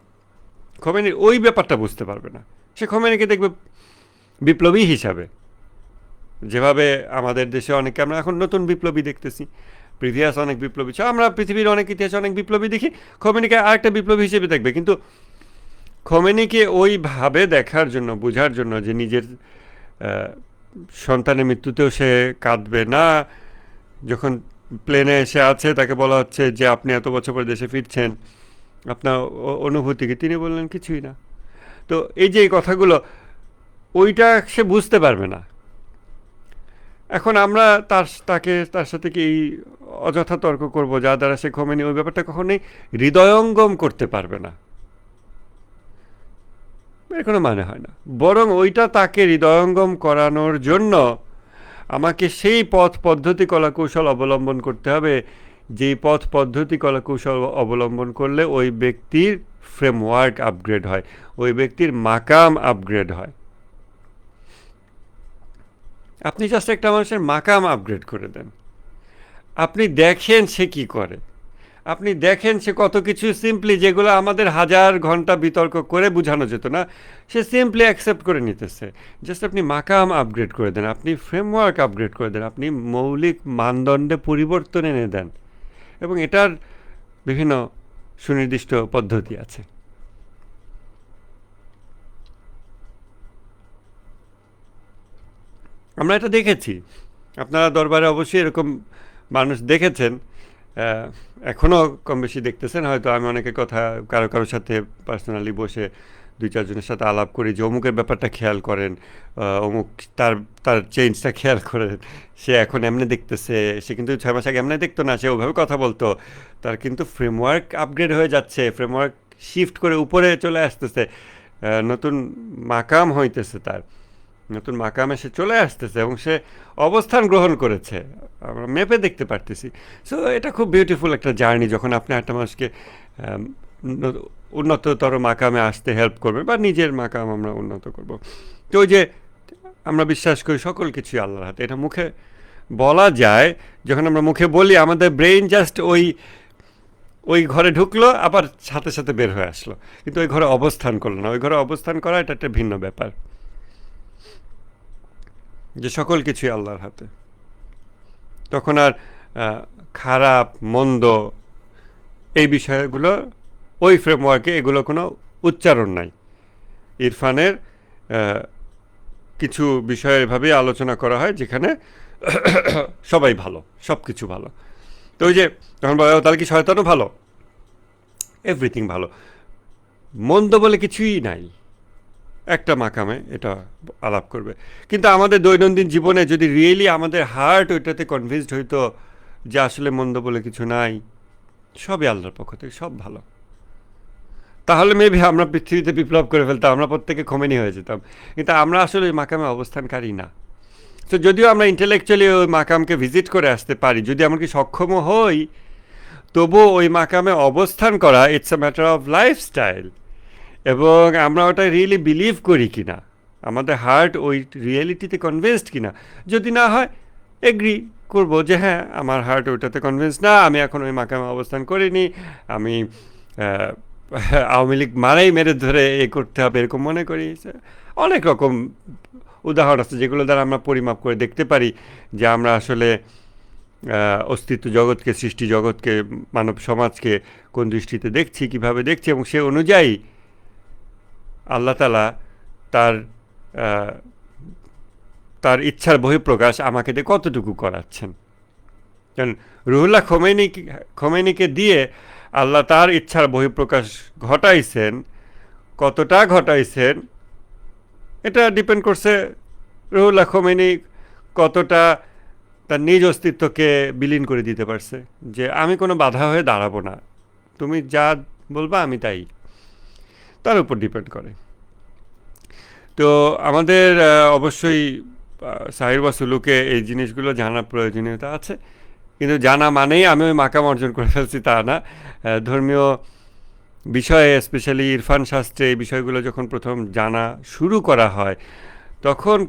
খোমেনির ওই ব্যাপারটা বুঝতে পারবে না। সে খোমেনিকে দেখবে বিপ্লবী হিসাবে, যেভাবে আমাদের দেশে অনেকে, আমরা এখন নতুন বিপ্লবী দেখতেছি, প্রিভিয়াস অনেক বিপ্লবী, আমরা পৃথিবীর অনেক ইতিহাসে অনেক বিপ্লবী দেখি, খোমেনিকে আরেকটা বিপ্লবী হিসেবে দেখবে। কিন্তু খোমেনিকে ওইভাবে দেখার জন্য, বোঝার জন্য যে নিজের সন্তানের মৃত্যুতেও সে কাঁদবে না, যখন প্লেনে এসে আছে তাকে বলা হচ্ছে যে আপনি এত বছর পরে দেশে ফিরছেন, আপনার অনুভূতি কি? তিনি বললেন কিছুই না। তো এই যে এই কথাগুলো, ওইটা সে বুঝতে পারবে না। এখন আমরা তার সাথে কি অযথা তর্ক করব, যা দ্বারা সে খোমেনি ওই ব্যাপারটা কখনোই হৃদয়ঙ্গম করতে পারবে না, এর কোনো মানে হয় না। বরং ওইটা তাকে হৃদয়ঙ্গম করানোর জন্য আমাকে সেই পথ পদ্ধতি কলাকৌশল অবলম্বন করতে হবে, যেই পথ পদ্ধতি কলাকৌশল অবলম্বন করলে ওই ব্যক্তির ফ্রেমওয়ার্ক আপগ্রেড হয়, ওই ব্যক্তির মাকাম আপগ্রেড হয়। আপনি জাস্ট একটা মানুষের মাকাম আপগ্রেড করে দেন, আপনি দেখেন সে কি করে, আপনি দেখেন সে কত কিছু সিম্পলি যেগুলো আমাদের হাজার ঘন্টা বিতর্ক করে বোঝানো যেত না, সে সিম্পলি অ্যাকসেপ্ট করে নিতেছে। জাস্ট আপনি মাকাম আপগ্রেড করে দেন, আপনি ফ্রেমওয়ার্ক আপগ্রেড করে দেন, আপনি মৌলিক মানদণ্ডে পরিবর্তন এনে দেন, এবং এটার বিভিন্ন সুনির্দিষ্ট পদ্ধতি আছে। আমরা এটা দেখেছি, আপনারা দরবারে অবশ্যই এরকম মানুষ দেখেছেন, এখনও কম বেশি দেখতেছেন হয়তো। আমি অনেকের কথা কারোর সাথে পার্সোনালি বসে 2-4 জনের সাথে আলাপ করি যে অমুকের ব্যাপারটা খেয়াল করেন, অমুক তার তার চেঞ্জটা খেয়াল করেন, সে এখন এমনি দেখতেছে, সে কিন্তু 6 মাস আগে এমনি দেখতো না, সে ওভাবে কথা বলতো, তার কিন্তু ফ্রেমওয়ার্ক আপগ্রেড হয়ে যাচ্ছে, ফ্রেমওয়ার্ক শিফট করে উপরে চলে আসতেছে, নতুন মাকাম হইতেছে, তার নতুন মাকামে সে চলে আসতেছে এবং সে অবস্থান গ্রহণ করেছে, আমরা মেপে দেখতে পারতেছি। সো এটা খুব বিউটিফুল একটা জার্নি, যখন আপনি একটা মানুষকে উন্নততর মাকামে আসতে হেল্প করবে, বা নিজের মাকাম আমরা উন্নত করব। তো ওই যে আমরা বিশ্বাস করি সকল কিছুই আল্লাহর হাতে, এটা মুখে বলা যায়, যখন আমরা মুখে বলি আমাদের ব্রেইন জাস্ট ওই ঘরে ঢুকলো, আবার সাথে সাথে বের হয়ে আসলো, কিন্তু ওই ঘরে অবস্থান করলো না। ওই ঘরে অবস্থান করা এটা একটা ভিন্ন ব্যাপার, যে সকল কিছুই আল্লাহর হাতে। তখন আর খারাপ মন্দ এই বিষয়গুলো ওই ফ্রেমওয়ার্কে এগুলো কোনো উচ্চারণ নাই। ইরফানের কিছু বিষয় এভাবেই আলোচনা করা হয় যেখানে সবাই ভালো, সব কিছু ভালো। তো ওই যে তখন বলা তাহলে কি শয়তানও ভালো? এভরিথিং ভালো, মন্দ বলে কিছুই নাই, একটা মাকামে এটা আলাপ করবে। কিন্তু আমাদের দৈনন্দিন জীবনে যদি রিয়েলি আমাদের হার্ট ওইটাতে কনভিন্সড হইতো যে আসলে মন্দ বলে কিছু নাই, সবই আল্লাহর পক্ষ থেকে, সব ভালো, তাহলে মেবি আমরা পৃথিবীতে বিপ্লব করে ফেলতাম, আমরা প্রত্যেকে খোমেনি হয়ে যেতাম। কিন্তু আমরা আসলে ওই মাকামে অবস্থানকারী না। তো যদিও আমরা ইন্টেলেকচুয়ালি ওই মাকামকে ভিজিট করে আসতে পারি, যদি এমনকি সক্ষম হই, তবুও ওই মাকামে অবস্থান করা it's a matter of lifestyle, এবং আমরা ওটা রিয়েলি বিলিভ করি কি না, আমাদের হার্ট ওই রিয়েলিটিতে কনভিন্সড কি না। যদি না হয়, এগ্রি করবো যে হ্যাঁ আমার হার্ট ওইটাতে কনভিন্স না, আমি এখন ওই মাকামে অবস্থান করিনি, আমি আওয়ামী লীগ মারাই মেরে ধরে এ করতে হবে এরকম মনে করি। অনেক রকম উদাহরণ আছে যেগুলো দ্বারা আমরা পরিমাপ করে দেখতে পারি যে আমরা আসলে অস্তিত্ব জগৎকে, সৃষ্টি জগৎকে, মানব সমাজকে কোন দৃষ্টিতে দেখছি, কিভাবে দেখছি, এবং সে অনুযায়ী আল্লাহ তাআলা তার তার ইচ্ছার বহিঃপ্রকাশ আমাকে দিয়ে কতটুকু করাচ্ছেন। কারণ রুহুল্লাহ খোমেনিকে দিয়ে আল্লাহ তার ইচ্ছার বহিঃপ্রকাশ ঘটাইছেন, কতটা ঘটাইছেন এটা ডিপেন্ড করছে রুহুল্লাহ খোমেনি কতটা তার নিজ অস্তিত্বকে বিলীন করে দিতে পারছে, যে আমি কোনো বাধা হয়ে দাঁড়াবো না, তুমি যা বলবা আমি তাই, তার উপর ডিপেন্ড করে। তো আমাদের অবশ্যই সাহির বা সুলুকে এই জিনিসগুলো জানার প্রয়োজনীয়তা আছে, কিন্তু জানা মানেই আমি ওই মাকাম অর্জন করে ফেলছি তা না। ধর্মীয় বিষয়ে, স্পেশালি ইরফান শাস্ত্রে এই বিষয়গুলো যখন প্রথম জানা শুরু করা হয়, তখন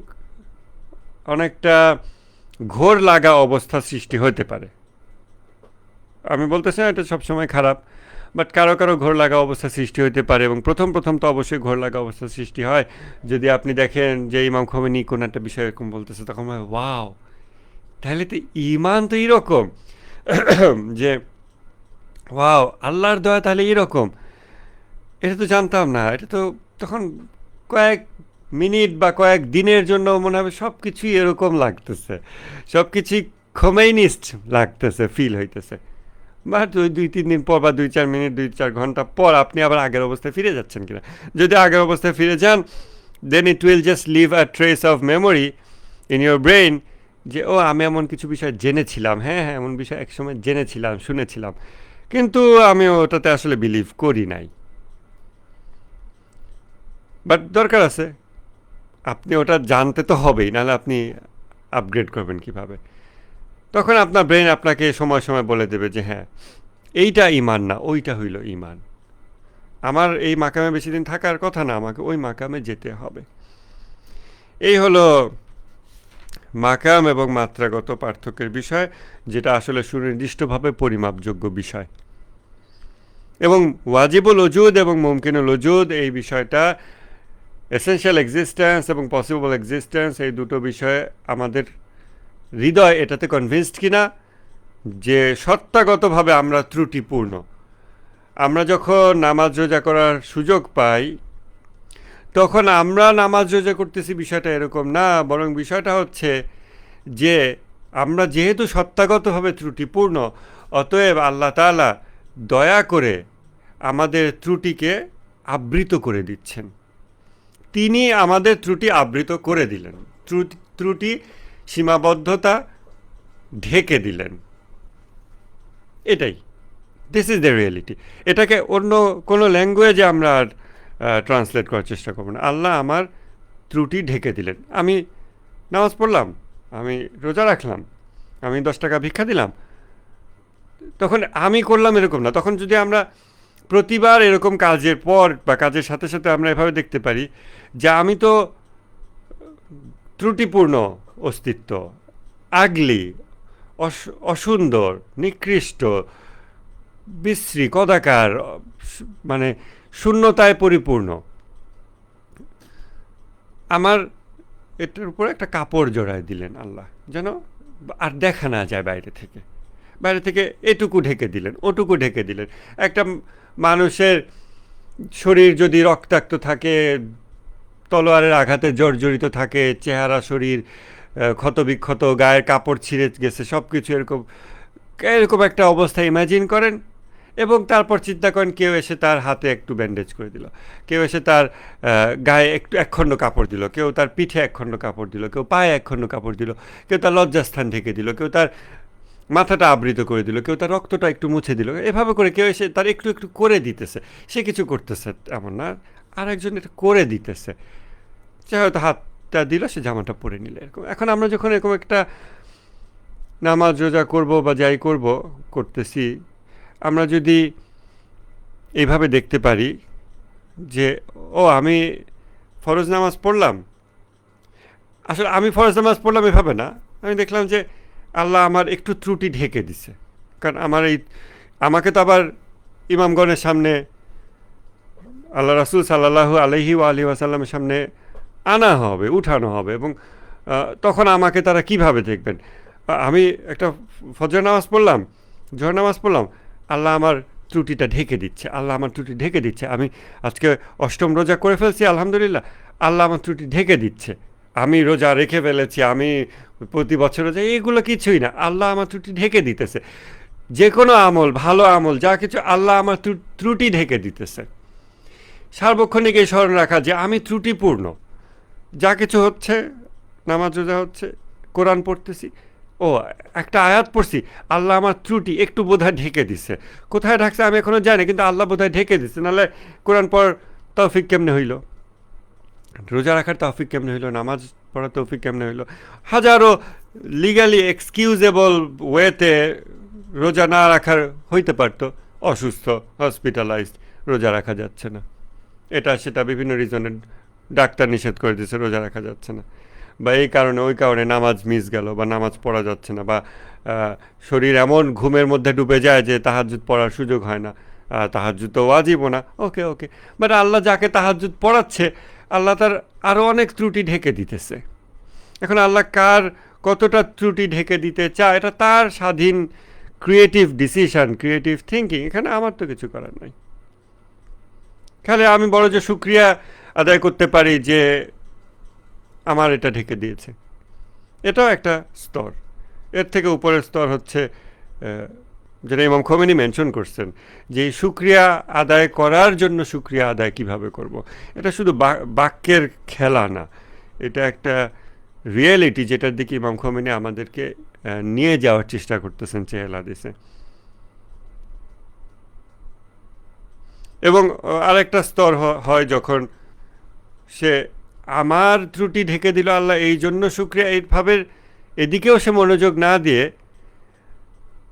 অনেকটা ঘোর লাগা অবস্থা সৃষ্টি হতে পারে। আমি বলতেছি না এটা সবসময় খারাপ, বাট কারো কারো ঘোর লাগা অবস্থা সৃষ্টি হতে পারে, এবং প্রথম তো অবশ্যই ঘোর লাগা অবস্থা সৃষ্টি হয়। যদি আপনি দেখেন যে ইমাম খোমেনি কোনো একটা বিষয় এরকম বলতেছে, তখন ওয়াও, তাহলে তো ইমান তো এরকম, যে ওয়াও আল্লাহর দয়া তাহলে এরকম, এটা তো জানতাম না। এটা তো তখন কয়েক মিনিট বা কয়েক দিনের জন্য মনে হবে সব কিছুই এরকম লাগতেছে, সব কিছুই খোমেনিস্ট লাগতেছে, ফিল হইতেছে। বা 2-3 দিন পর, বা 2-4 মিনিট, 2-4 ঘন্টা পর আপনি আবার আগের অবস্থায় ফিরে যাচ্ছেন কিনা। যদি আগের অবস্থায় ফিরে যান, then it will just leave a trace of memory in your brain, যে ও আমি এমন কিছু বিষয় জেনেছিলাম, হ্যাঁ হ্যাঁ এমন বিষয় একসময় জেনেছিলাম, শুনেছিলাম, কিন্তু আমি ওটাতে আসলে বিলিভ করি নাই। বাট দরকার আছে, আপনি ওটা জানতে তো হবেই, নাহলে আপনি আপগ্রেড করবেন কিভাবে? তখন আপনার ব্রেন আপনাকে সময় সময় বলে দেবে যে হ্যাঁ এইটা ইমান না, ওইটা হইল ইমান। আমার এই মাকামে বেশি দিন থাকার কথা না, আমাকে ওই মাকামে যেতে হবে। এই হলো মাকাম এবং মাত্রাগত পার্থক্যের বিষয়, যেটা আসলে সুনির্দিষ্টভাবে পরিমাপযোগ্য বিষয়। এবং ওয়াজিবুল ওজুদ এবং মুমকিনুল ওজুদ, এই বিষয়টা এসেনশিয়াল এক্সিস্টেন্স এবং পসিবল এক্সিস্টেন্স, এই দুটো বিষয়ে আমাদের হৃদয় এটাতে কনভিন্সড কিনা যে সত্তাগতভাবে আমরা ত্রুটিপূর্ণ। আমরা যখন নামাজ রোজা করার সুযোগ পাই, তখন আমরা নামাজ রোজা করতেছি বিষয়টা এরকম না, বরং বিষয়টা হচ্ছে যে আমরা যেহেতু সত্তাগতভাবে ত্রুটিপূর্ণ, অতএব আল্লাহ তাআলা দয়া করে আমাদের ত্রুটিকে আবৃত করে দিচ্ছেন। তিনি আমাদের ত্রুটি আবৃত করে দিলেন, ত্রুটি সীমাবদ্ধতা ঢেকে দিলেন। এটাই, দিস ইজ দ্য রিয়েলিটি। এটাকে অন্য কোনো ল্যাঙ্গুয়েজে আমরা আর ট্রান্সলেট করার চেষ্টা করবো না। আল্লাহ আমার ত্রুটি ঢেকে দিলেন। আমি নামাজ পড়লাম, আমি রোজা রাখলাম, আমি 10 টাকা ভিক্ষা দিলাম, তখন আমি করলাম এরকম না। তখন যদি আমরা প্রতিবার এরকম কাজের পর বা কাজের সাথে সাথে আমরা এভাবে দেখতে পারি যে আমি তো ত্রুটিপূর্ণ অস্তিত্ব, আগলি, অসুন্দর, নিকৃষ্ট, বিশ্রী, কদাকার, মানে শূন্যতায় পরিপূর্ণ, আমার এটার উপরে একটা কাপড় জড়ায় দিলেন আল্লাহ, যেন আর দেখা না যায় বাইরে থেকে। বাইরে থেকে এটুকু ঢেকে দিলেন, ওটুকু ঢেকে দিলেন। একটা মানুষের শরীর যদি রক্তাক্ত থাকে, তলোয়ারের আঘাতে জর্জরিত থাকে, চেহারা শরীর ক্ষতবিক্ষত, গায়ের কাপড় ছিঁড়ে গেছে, সব কিছু এরকম এরকম একটা অবস্থা ইমাজিন করেন, এবং তারপর চিন্তা করেন কেউ এসে তার হাতে একটু ব্যান্ডেজ করে দিল, কেউ এসে তার গায়ে একটু একখণ্ড কাপড় দিল, কেউ তার পিঠে একখণ্ড কাপড় দিল, কেউ পায়ে একখণ্ড কাপড় দিল, কেউ তার লজ্জাস্থান ঢেকে দিল, কেউ তার মাথাটা আবৃত করে দিল, কেউ তার রক্তটা একটু মুছে দিল। এভাবে করে কেউ এসে তার একটু একটু করে দিতেছে। সে কিছু করতেছে এমন না, আর একজন এটা করে দিতেছে। সে হয়তো হাতটা দিল, সে জামাটা পরে নিল, এরকম। এখন আমরা যখন এরকম একটা নামাজ রোজা করব বা যাই করতেছি, আমরা যদি এইভাবে দেখতে পারি যে ও আমি ফরজ নামাজ পড়লাম, আসলে আমি ফরজ নামাজ পড়লাম এভাবে না, আমি দেখলাম যে আল্লাহ আমার একটু ত্রুটি ঢেকে দিছে। কারণ আমাকে তো আবার ইমামগণের সামনে, আল্লাহ রাসূল সাল্লাল্লাহু আলাইহি ওয়া আলিহি ওয়াসাল্লামের সামনে আনা হবে, উঠানো হবে, এবং তখন আমাকে তারা কিভাবে দেখবেন? আমি একটা ফজর নামাজ পড়লাম, জোহর নামাজ পড়লাম, আল্লাহ আমার ত্রুটিটা ঢেকে দিচ্ছে, আল্লাহ আমার ত্রুটি ঢেকে দিচ্ছে। আমি আজকে 8ম রোজা করে ফেলছি, আলহামদুলিল্লাহ, আল্লাহ আমার ত্রুটি ঢেকে দিচ্ছে। আমি রোজা রেখে ফেলেছি, আমি প্রতি বছর রোজা, এগুলো কিছুই না, আল্লাহ আমার ত্রুটি ঢেকে দিতেছে। যে কোনো আমল, ভালো আমল, যা কিছু, আল্লাহ আমার ত্রুটি ঢেকে দিতেছে। সার্বক্ষণিক এই স্মরণ রাখা যে আমি ত্রুটিপূর্ণ। যা কিছু হচ্ছে, নামাজ রোজা হচ্ছে, কোরআন পড়তেছি, ও একটা আয়াত পড়ছি, আল্লাহ আমার ত্রুটি একটু বোধহয় ঢেকে দিছে। কোথায় ঢাকছে আমি এখনও জানি, কিন্তু আল্লাহ বোধহয় ঢেকে দিচ্ছে, নাহলে কোরআন পড়ার তৌফিক কেমনে হইল, রোজা রাখার তৌফিক কেমনে হইল, নামাজ পড়ার তৌফিক কেমনে হইল। হাজারো লিগালি এক্সকিউজেবল ওয়েতে রোজা না রাখার হইতে পারত, অসুস্থ, হসপিটালাইজড, রোজা রাখা যাচ্ছে না, এটা সেটা বিভিন্ন রিজনে ডাক্তার নিষেধ করে দিয়েছে, রোজা রাখা যাচ্ছে না, বা এই কারণে ওই কারণে নামাজ মিস গেল, বা নামাজ পড়া যাচ্ছে না, বা শরীর এমন ঘুমের মধ্যে ডুবে যায় যে তাহাজ্জুদ পড়ার সুযোগ হয় না, তাহাজ্জুদ তো ওয়াজিবও না, ওকে ওকে। বাট আল্লাহ যাকে তাহাজ্জুদ পড়াচ্ছে, আল্লাহ তার আরও অনেক ত্রুটি ঢেকে দিতেছে। এখন আল্লাহ কার কতটা ত্রুটি ঢেকে দিতে চায়, এটা তার স্বাধীন ক্রিয়েটিভ ডিসিশন, ক্রিয়েটিভ থিঙ্কিং, এখানে আমার তো কিছু করার নাই। খালি আমি বড় যে শুকরিয়া আদায় করতে পারি যে আমার এটা ঢেকে দিয়েছে। এটাও একটা স্তর। এর থেকে উপরের স্তর হচ্ছে যেটা ইমাম খোমেনি মেনশন করছেন, যে শুকরিয়া আদায় করার জন্য শুকরিয়া আদায় কিভাবে করব। এটা শুধু বাক্যের খেলা না, এটা একটা রিয়েলিটি, যেটার দিকে ইমাম খোমেনি আমাদেরকে নিয়ে যাওয়ার চেষ্টা করতেছেন চেহেল হাদিসে। এবং আরেকটা স্তর হয় যখন সে আমার ত্রুটি ঢেকে দিল আল্লাহ এই জন্য শুকরিয়া, এইভাবে এদিকেও সে মনোযোগ না দিয়ে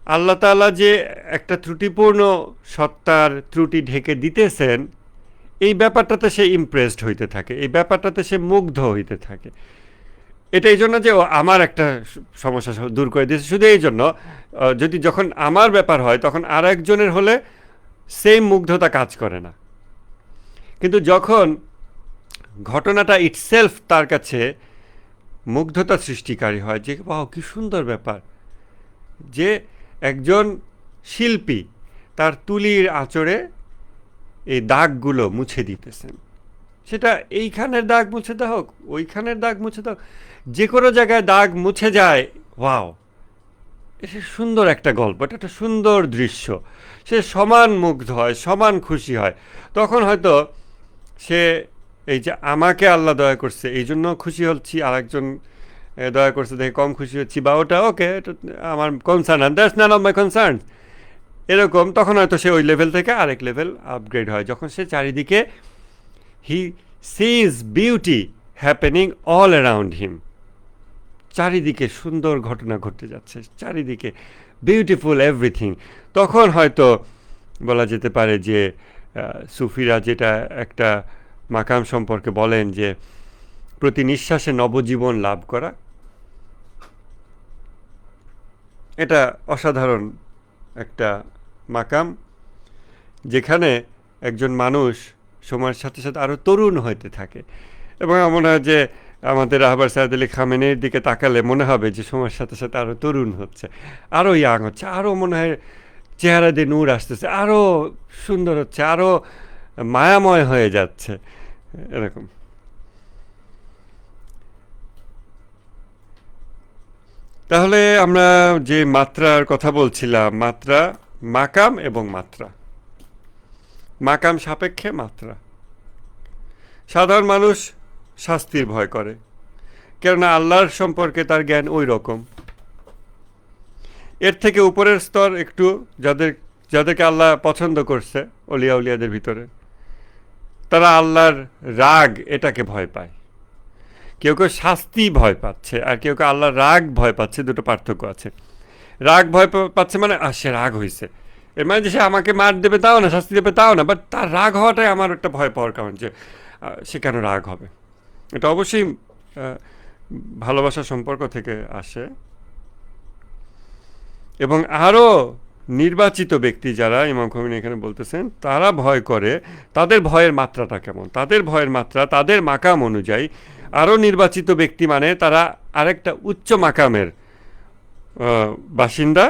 আল্লাহ তাআলা যে একটা ত্রুটিপূর্ণ সত্তার ত্রুটি ঢেকে দিতেছেন, এই ব্যাপারটাতে সে ইমপ্রেসড হইতে থাকে, এই ব্যাপারটাতে সে মুগ্ধ হইতে থাকে। এটা এই জন্য যে ও আমার একটা সমস্যা দূর করে দিয়েছে, শুধু এই জন্য যদি যখন আমার ব্যাপার হয় তখন আর একজনের হলে সেম মুগ্ধতা কাজ করে না। কিন্তু যখন ঘটনাটা ইটসেলফ তার কাছে মুগ্ধতা সৃষ্টিকারী হয়, যে বাহ কি সুন্দর ব্যাপার, যে একজন শিল্পী তার তুলির আঁচড়ে এই দাগগুলো মুছে দিতেছেন, সেটা এইখানের দাগ মুছে দেওয়া হোক, ওইখানের দাগ মুছে দেওয়া হোক, যে কোনো জায়গায় দাগ মুছে যায়, ওয়াও, এটা সুন্দর একটা গল্প, এটা একটা সুন্দর দৃশ্য, সে সমান মুগ্ধ হয়, সমান খুশি হয়। তখন হয়তো সে এই যে আমাকে আল্লাহ দয়া করছে এই জন্য খুশি হচ্ছি, আরেকজন দয়া করছে দেখে কম খুশি হচ্ছি, বা ওটা ওকে এটা আমার concern, that's none of my concern, এরকম। তখন হয়তো সে ওই লেভেল থেকে আরেক লেভেল আপগ্রেড হয়, যখন সে চারিদিকে he sees beauty happening all around him, চারিদিকে সুন্দর ঘটনা ঘটতে যাচ্ছে, চারিদিকে বিউটিফুল এভরিথিং। তখন হয়তো বলা যেতে পারে যে সুফিরা যেটা একটা মাকাম সম্পর্কে বলেন যে প্রতি নিঃশ্বাসে নবজীবন লাভ করা, এটা অসাধারণ একটা মাকাম, যেখানে একজন মানুষ সময়ের সাথে সাথে আরও তরুণ হইতে থাকে। এবং আমার মনে হয় যে আমাদের রাহবার সাইদ আলী খামেনির দিকে তাকালে মনে হবে যে সময়ের সাথে সাথে আরও তরুণ হচ্ছে, আরও ইয়াং হচ্ছে, আরও মনে হয় চেহারা দিয়ে নূর আসতেছে, আরও সুন্দর হচ্ছে, আরও মায়াময় হয়ে যাচ্ছে, এরকম। তাহলে আমরা যে মাত্রার কথা বলছিলাম, মাত্রা, মাকাম এবং মাত্রা, মাকাম সাপেক্ষে মাত্রা। সাধারণ মানুষ শাস্তির ভয় করে, কেননা আল্লাহর সম্পর্কে তার জ্ঞান ওই রকম। এর থেকে উপরের স্তর একটু যাদেরকে আল্লাহ পছন্দ করছে অলিয়া উলিয়াদের ভিতরে, তারা আল্লাহর রাগ এটাকে ভয় পায়। কেউ কেউ শাস্তি ভয় পাচ্ছে, আর কেউ কেউ আল্লাহর রাগ ভয় পাচ্ছে, দুটো পার্থক্য আছে। রাগ ভয় পাচ্ছে মানে সে রাগ হয়েছে, এর মানে যে সে আমাকে মার দেবে তাও না, শাস্তি দেবে তাও না, বাট তার রাগ হওয়াটাই আমার একটা ভয় পাওয়ার কারণ, যে সে কেন রাগ হবে। এটা অবশ্যই ভালোবাসার সম্পর্ক থেকে আসে। এবং আরও নির্বাচিত ব্যক্তি যারা ইমাম খোমেনি এখানে বলতেছেন, তারা ভয় করে, তাদের ভয়ের মাত্রাটা কেমন, তাদের ভয়ের মাত্রা তাদের মাকাম অনুযায়ী। আরও নির্বাচিত ব্যক্তি মানে তারা আরেকটা উচ্চ মাকামের বাসিন্দা,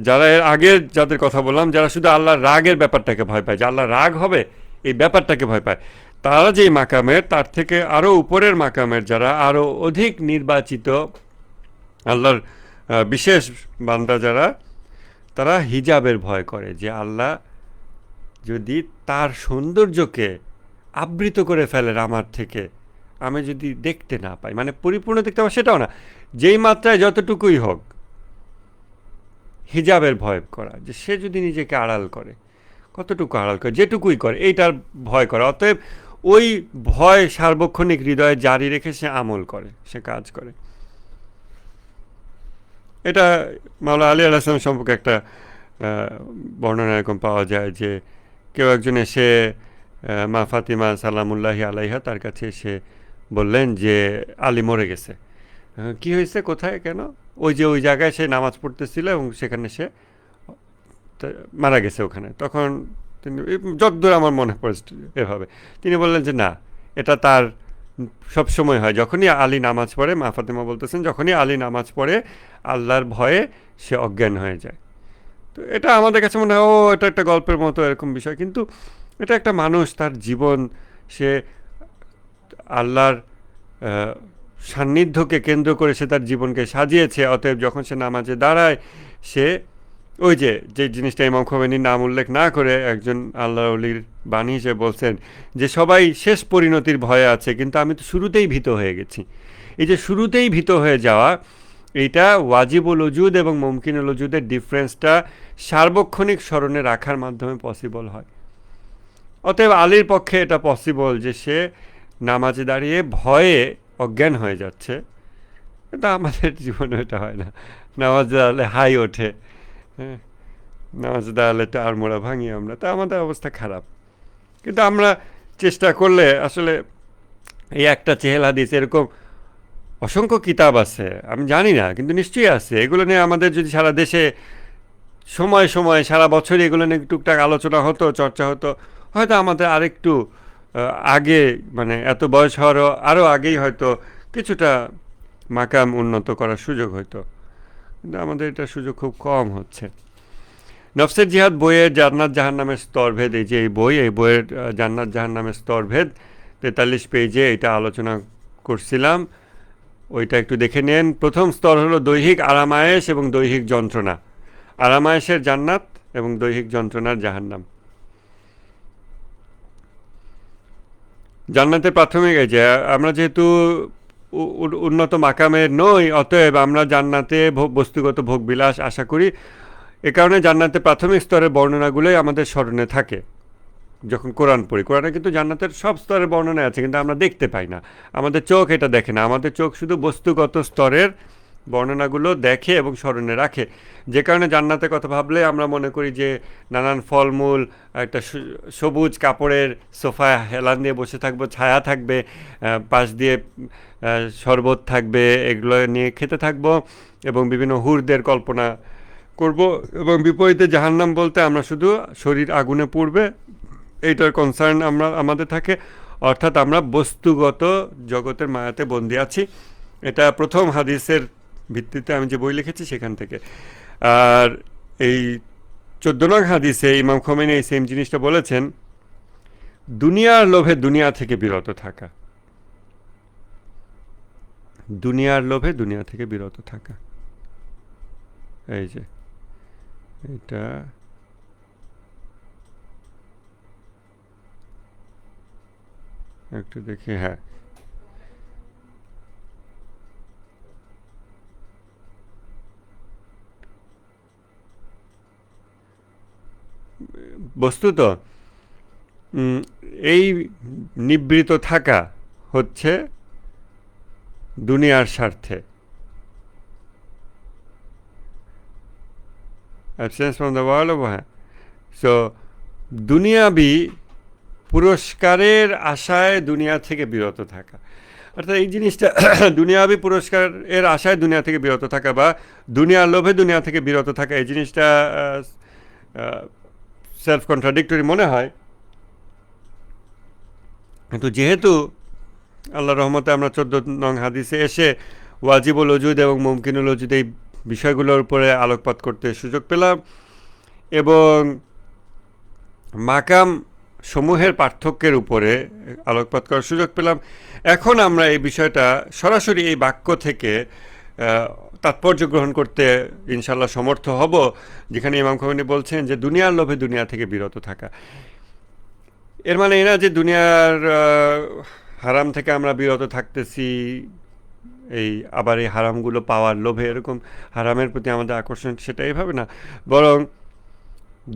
যারা এর আগের যাদের কথা বললাম, যারা শুধু আল্লাহর রাগের ব্যাপারটাকে ভয় পায়, যে আল্লাহ রাগ হবে এই ব্যাপারটাকে ভয় পায়, তারা যেই মাকামের, তার থেকে আরও উপরের মাকামের যারা আরও অধিক নির্বাচিত আল্লাহর বিশেষ বান্দা যারা, তারা হিজাবের ভয় করে, যে আল্লাহ যদি তার সৌন্দর্যকে আবৃত করে ফেলেন আমার থেকে, আমি যদি দেখতে না পাই, মানে পরিপূর্ণ দেখতে পাই সেটাও না, যেই মাত্রায় যতটুকুই হোক, হিজাবের ভয় করা, যে সে যদি নিজেকে আড়াল করে, কতটুকু আড়াল করে, যেটুকুই করে, এইটার ভয় করা। অতএব ওই ভয় সার্বক্ষণিক হৃদয়ে জারি রেখে সে আমল করে, সে কাজ করে। এটা মাওলা আলী আলাইহিস সালাম সম্পর্কে একটা বর্ণনা এরকম পাওয়া যায়, যে কেউ একজন এসে মা ফাতিমা সালামুল্লাহি আলাইহা তার কাছে এসে বললেন যে আলী মরে গেছে। কি হয়েছে, কোথায়, কেন? ওই যে ওই জায়গায় সে নামাজ পড়তেছিল এবং সেখানে সে মারা গেছে ওখানে। তখন তিনি, যতদূর আমার মনে পড়েছে এভাবে, তিনি বললেন যে না, এটা তার সবসময় হয়, যখনই আলী নামাজ পড়ে, মা ফাতেমা বলতেছেন, যখনই আলী নামাজ পড়ে আল্লাহর ভয়ে সে অজ্ঞান হয়ে যায়। তো এটা আমাদের কাছে মনে হয় ও এটা একটা গল্পের মতো এরকম বিষয়, কিন্তু এটা একটা মানুষ, তার জীবন, সে আল্লাহর সান্নিধ্যকে কেন্দ্র করে সে তার জীবনকে সাজিয়েছে। অতএব যখন সে নামাজে দাঁড়ায়, সে ওই যে জিনিসটা ইমাম খোমেনির নাম উল্লেখ না করে একজন আল্লাহ ওলির বাণী হিসেবে বলছেন, যে সবাই শেষ পরিণতির ভয়ে আছে, কিন্তু আমি তো শুরুতেই ভীত হয়ে গেছি। এই যে শুরুতেই ভীত হয়ে যাওয়া, এইটা ওয়াজিবুল ওজুদ এবং মুমকিনুল ওজুদের ডিফারেন্সটা সার্বক্ষণিক স্মরণে রাখার মাধ্যমে পসিবল হয়। অতএব আলীর পক্ষে এটা পসিবল যে সে নামাজে দাঁড়িয়ে ভয়ে অজ্ঞান হয়ে যাচ্ছে, এটা আমাদের জীবনে এটা হয় না, নামাজে দাঁড়ালে হাই ওঠে, হ্যাঁ, নামাজ দাঁড়ালে আর মোড়া ভাঙি আমরা, তা আমাদের অবস্থা খারাপ। কিন্তু আমরা চেষ্টা করলে আসলে এই একটা চেহেল হাদিস এরকম অসংখ্য কিতাব আছে, আমি জানি না কিন্তু নিশ্চয়ই আছে। এগুলো নিয়ে আমাদের যদি সারা দেশে সময় সময় সারা বছরই এগুলো নিয়ে টুকটাক আলোচনা হতো, চর্চা হতো, হয়তো আমাদের আরেকটু আগে, মানে এত বয়স হওয়ারও আরও আগেই হয়তো কিছুটা মাকাম উন্নত করার সুযোগ হতো। কিন্তু আমাদের এটা সুযোগ খুব কম হচ্ছে। নফসের জিহাদ বইয়ের জান্নাত জাহান্নামের স্তরভেদ, এই যে এই বইয়ের জান্নাত জাহান্নামের স্তরভেদ 43 পেজে এটা আলোচনা করছিলাম, ওইটা একটু দেখে নেন। প্রথম স্তর হলো দৈহিক আরামায়েশ এবং দৈহিক যন্ত্রণা, আরামায়েশের জান্নাত এবং দৈহিক যন্ত্রণার জাহান্নাম। জান্নাতের প্রাথমিক এই যে আমরা যেহেতু উন্নত মাকামের নই, অতএব আমরা জান্নাতে বস্তুগত ভোগবিলাস আশা করি। এ কারণে জান্নাতে প্রাথমিক স্তরের বর্ণনাগুলোই আমাদের স্মরণে থাকে যখন কোরআন পড়ি। কোরআনে কিন্তু জান্নাতের সব স্তরের বর্ণনা আছে, কিন্তু আমরা দেখতে পাই না, আমাদের চোখ এটা দেখে না। আমাদের চোখ শুধু বস্তুগত স্তরের বর্ণনাগুলো দেখে এবং স্মরণে রাখে, যে কারণে জান্নাতের কথা ভাবলে আমরা মনে করি যে নানান ফলমূল, একটা সবুজ কাপড়ের সোফায় হেলান দিয়ে বসে থাকবো, ছায়া থাকবে, পাশ দিয়ে শরবত থাকবে, এগুলো নিয়ে খেতে থাকবো এবং বিভিন্ন হুরদের কল্পনা করব। এবং বিপরীতে জাহান্নাম বলতে আমরা শুধু শরীর আগুনে পুড়বে এইটার কনসার্ন আমাদের থাকে, অর্থাৎ আমরা বস্তুগত জগতের মায়াতে বন্দী আছি। এটা প্রথম হাদিসের ভিত্তিতে আমি যে বই লিখেছি সেখান থেকে। আর এই 14 নং হাদিসে ইমাম খোমেনি এই সেম জিনিসটা বলেছেন, দুনিয়ার লোভে দুনিয়া থেকে বিরত থাকা, দুনিয়ার লোভে দুনিয়া থেকে বিরত থাকা। এই যে এটা একটু দেখি, হ্যাঁ, বস্তুত এই নিবৃত থাকা হচ্ছে দুনিয়ার স্বার্থে। অ্যাবসেন্স ফ্রম দ্য ওয়ার্ল্ড, হ্যাঁ। সো দুনিয়াবি পুরস্কারের আশায় দুনিয়া থেকে বিরত থাকা, অর্থাৎ এই জিনিসটা দুনিয়াবি পুরস্কারের আশায় দুনিয়া থেকে বিরত থাকা বা দুনিয়ার লোভে দুনিয়া থেকে বিরত থাকা, এই জিনিসটা সেলফ কন্ট্রাডিক্টরি মনে হয়। কিন্তু যেহেতু আল্লাহ রহমতে আমরা 14 নং হাদিসে এসে ওয়াজিবুল ওজুদ এবং মুমকিনুল ওজুদ এই বিষয়গুলোর উপরে আলোকপাত করতে সুযোগ পেলাম এবং মাকাম সমূহের পার্থক্যের উপরে আলোকপাত করার সুযোগ পেলাম, এখন আমরা এই বিষয়টা সরাসরি এই বাক্য থেকে তাৎপর্য গ্রহণ করতে ইনশাল্লাহ সমর্থ হব, যেখানে ইমাম খোমেনি বলছেন যে দুনিয়ার লোভে দুনিয়া থেকে বিরত থাকা। এর মানে এই না যে দুনিয়ার হারাম থেকে আমরা বিরত থাকতেছি, এই আবার এই হারামগুলো পাওয়ার লোভে এরকম হারামের প্রতি আমাদের আকর্ষণ, সেটা এইভাবে না। বরং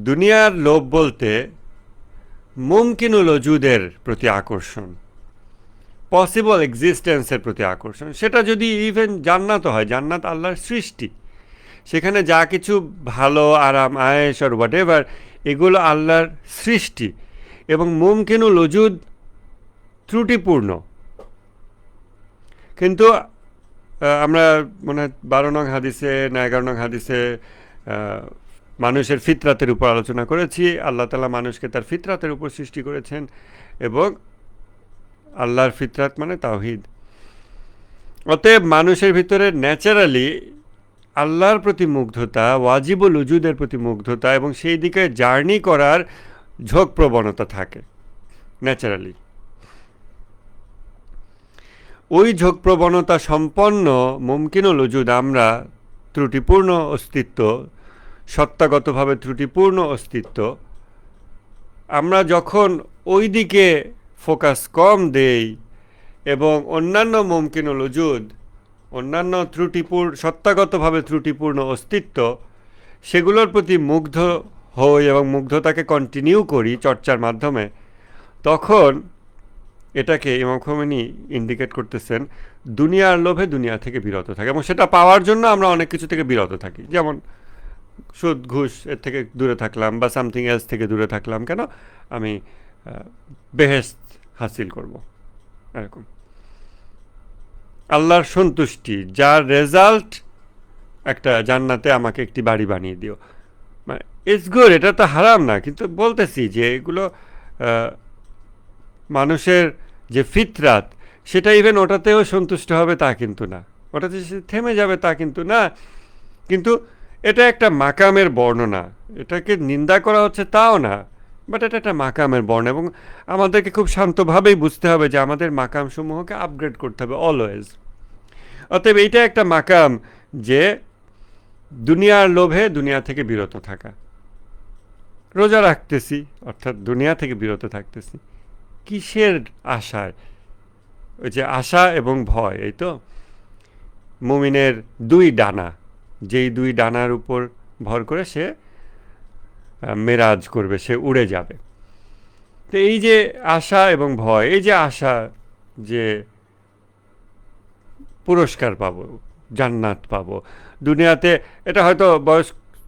দুনিয়ার লোভ বলতে মুমকিনুল ওজুদের প্রতি আকর্ষণ, পসিবল এক্সিস্টেন্সের প্রতি আকর্ষণ। সেটা যদি ইভেন জান্নাত হয়, জান্নাত আল্লাহর সৃষ্টি, সেখানে যা কিছু ভালো আরাম আয়েশ আর হোয়াট এভার, এগুলো আল্লাহর সৃষ্টি এবং মুমকিনুল ওজুদ ত্রুটিপূর্ণ। কিন্তু আমরা মনে হয় 12 নং হাদিসে না 11 নং হাদিসে মানুষের ফিতরাতের উপর আলোচনা করেছি। আল্লাহ তাআলা মানুষকে তার ফিতরাতের উপর সৃষ্টি করেছেন এবং আল্লাহর ফিতরাত মানে তাওহীদ। অতএব মানুষের ভিতরে ন্যাচারালি আল্লাহর প্রতি মুগ্ধতা, ওয়াজিবুল ওজুদের প্রতি মুগ্ধতা এবং সেই দিকে জার্নি করার ঝোঁক প্রবণতা থাকে ন্যাচারালি। ওই ঝোঁক প্রবণতা সম্পন্ন মুমকিনুল ওজুদ আমরা ত্রুটিপূর্ণ অস্তিত্ব, সত্তাগতভাবে ত্রুটিপূর্ণ অস্তিত্ব, আমরা যখন ওই দিকে ফোকাস কম দেই এবং অন্যান্য মুমকিনুল ওজুদ, অন্যান্য সত্তাগতভাবে ত্রুটিপূর্ণ অস্তিত্ব, সেগুলোর প্রতি মুগ্ধ হই এবং মুগ্ধতাকে কন্টিনিউ করি চর্চার মাধ্যমে, তখন এটাকে ইমাম খোমেনি ইন্ডিকেট করতেছেন দুনিয়ার লোভে দুনিয়া থেকে বিরত থাকে। এবং সেটা পাওয়ার জন্য আমরা অনেক কিছু থেকে বিরত থাকি, যেমন সুদ ঘুষ এর থেকে দূরে থাকলাম বা সামথিং এলস থেকে দূরে থাকলাম কেন, আমি বেহেশত হাসিল করব, এরকম আল্লাহর সন্তুষ্টি যার রেজাল্ট একটা জান্নাতে আমাকে একটি বাড়ি বানিয়ে দিও, মানে ইটস গুড, এটা তো হারাম না, কিন্তু বলতেছি যে এগুলো মানুষের যে ফিতরাত সেটা ইভেন ওটাতেও সন্তুষ্ট হবে তা কিন্তু না, ওটাতে সে থেমে যাবে তা কিন্তু না, কিন্তু এটা একটা মাকামের বর্ণনা, এটাকে নিন্দা করা হচ্ছে তাও না, বাট এটা একটা মাকামের বর্ণনা এবং আমাদেরকে খুব শান্তভাবেই বুঝতে হবে যে আমাদের মাকামসমূহকে আপগ্রেড করতে হবে অলওয়েজ। অতএব এইটা একটা মাকাম যে দুনিয়ার লোভে দুনিয়া থেকে বিরত থাকা, রোজা রাখতেছি অর্থাৎ দুনিয়া থেকে বিরত থাকতেছি, কিসের আশায়? ওই যে আশা এবং ভয়, এই তো মুমিনের দুই ডানা, যেই দুই ডানার উপর ভর করে সে মেরাজ করবে, সে উড়ে যাবে। তো এই যে আশা এবং ভয়, এই যে আশা যে পুরস্কার পাবো, জান্নাত পাবো দুনিয়াতে, এটা হয়তো বয়স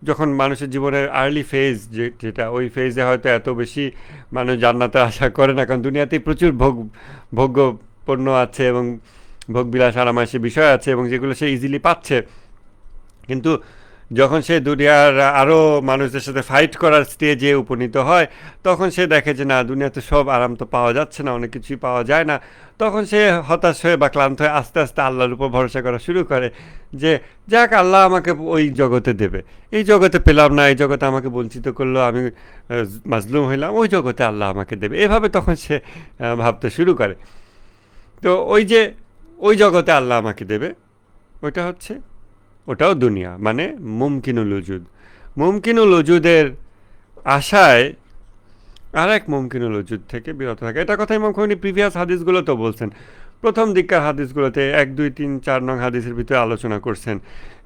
যখন মানুষের জীবনের আর্লি ফেজ যেটা, ওই ফেজে হয়তো এত বেশি মানুষ জান্নাতে আশা করে না, কারণ দুনিয়াতেই প্রচুর ভোগ্য পণ্য আছে এবং ভোগবিলাস আরামায়েশের বিষয় আছে এবং যেগুলো সে ইজিলি পাচ্ছে, কিন্তু যখন সে দুনিয়ার আরও মানুষদের সাথে ফাইট করার স্টেজে উপনীত হয় তখন সে দেখে যে না, দুনিয়াতে সব আরাম তো পাওয়া যাচ্ছে না, অনেক কিছুই পাওয়া যায় না, তখন সে হতাশ হয়ে বা ক্লান্ত হয়ে আস্তে আস্তে আল্লাহর উপর ভরসা করা শুরু করে যে যাক, আল্লাহ আমাকে ওই জগতে দেবে, এই জগতে পেলাম না, এই জগতে আমাকে বঞ্চিত করলো, আমি মাজলুম হইলাম, ওই জগতে আল্লাহ আমাকে দেবে, এভাবে তখন সে ভাবতে শুরু করে। তো ওই যে ওই জগতে আল্লাহ আমাকে দেবে, ওইটা হচ্ছে, ওটাও দুনিয়া, মানে মুমকিনুল উজুদ, মুমকিনুল উজুদের আশায় আর এক মুমকিনুল উজুদ থেকে বিরত থাকে। এটা কথা ইমাম খোমেনি প্রিভিয়াস হাদিসগুলোতেও বলছেন, প্রথম দিককার হাদিসগুলোতে 1, 2, 3, 4 নং হাদিসের ভিতরে আলোচনা করছেন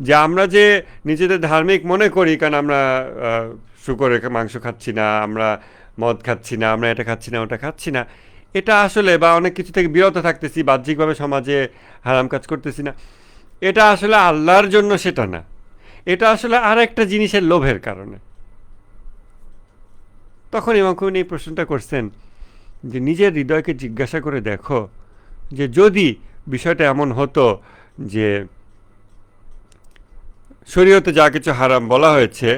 যে আমরা যে নিজেদের ধার্মিক মনে করি, কারণ আমরা শুকরের মাংস খাচ্ছি না, আমরা মদ খাচ্ছি না, আমরা এটা খাচ্ছি না, ওটা খাচ্ছি না, এটা আসলে, বা অনেক কিছু থেকে বিরত থাকতেছি, বাহ্যিকভাবে সমাজে হারাম কাজ করতেছি না, এটা আসলে আল্লাহর জন্য সেটা না, এটা আসলে আর একটা জিনিসের লোভের কারণে। তখন ইমাম খোমেনি এই প্রশ্নটা করছেন যে নিজের হৃদয়কে জিজ্ঞাসা করে দেখো যে যদি বিষয়টা এমন হতো যে শরীয়তে যা কিছু হারাম বলা হয়েছে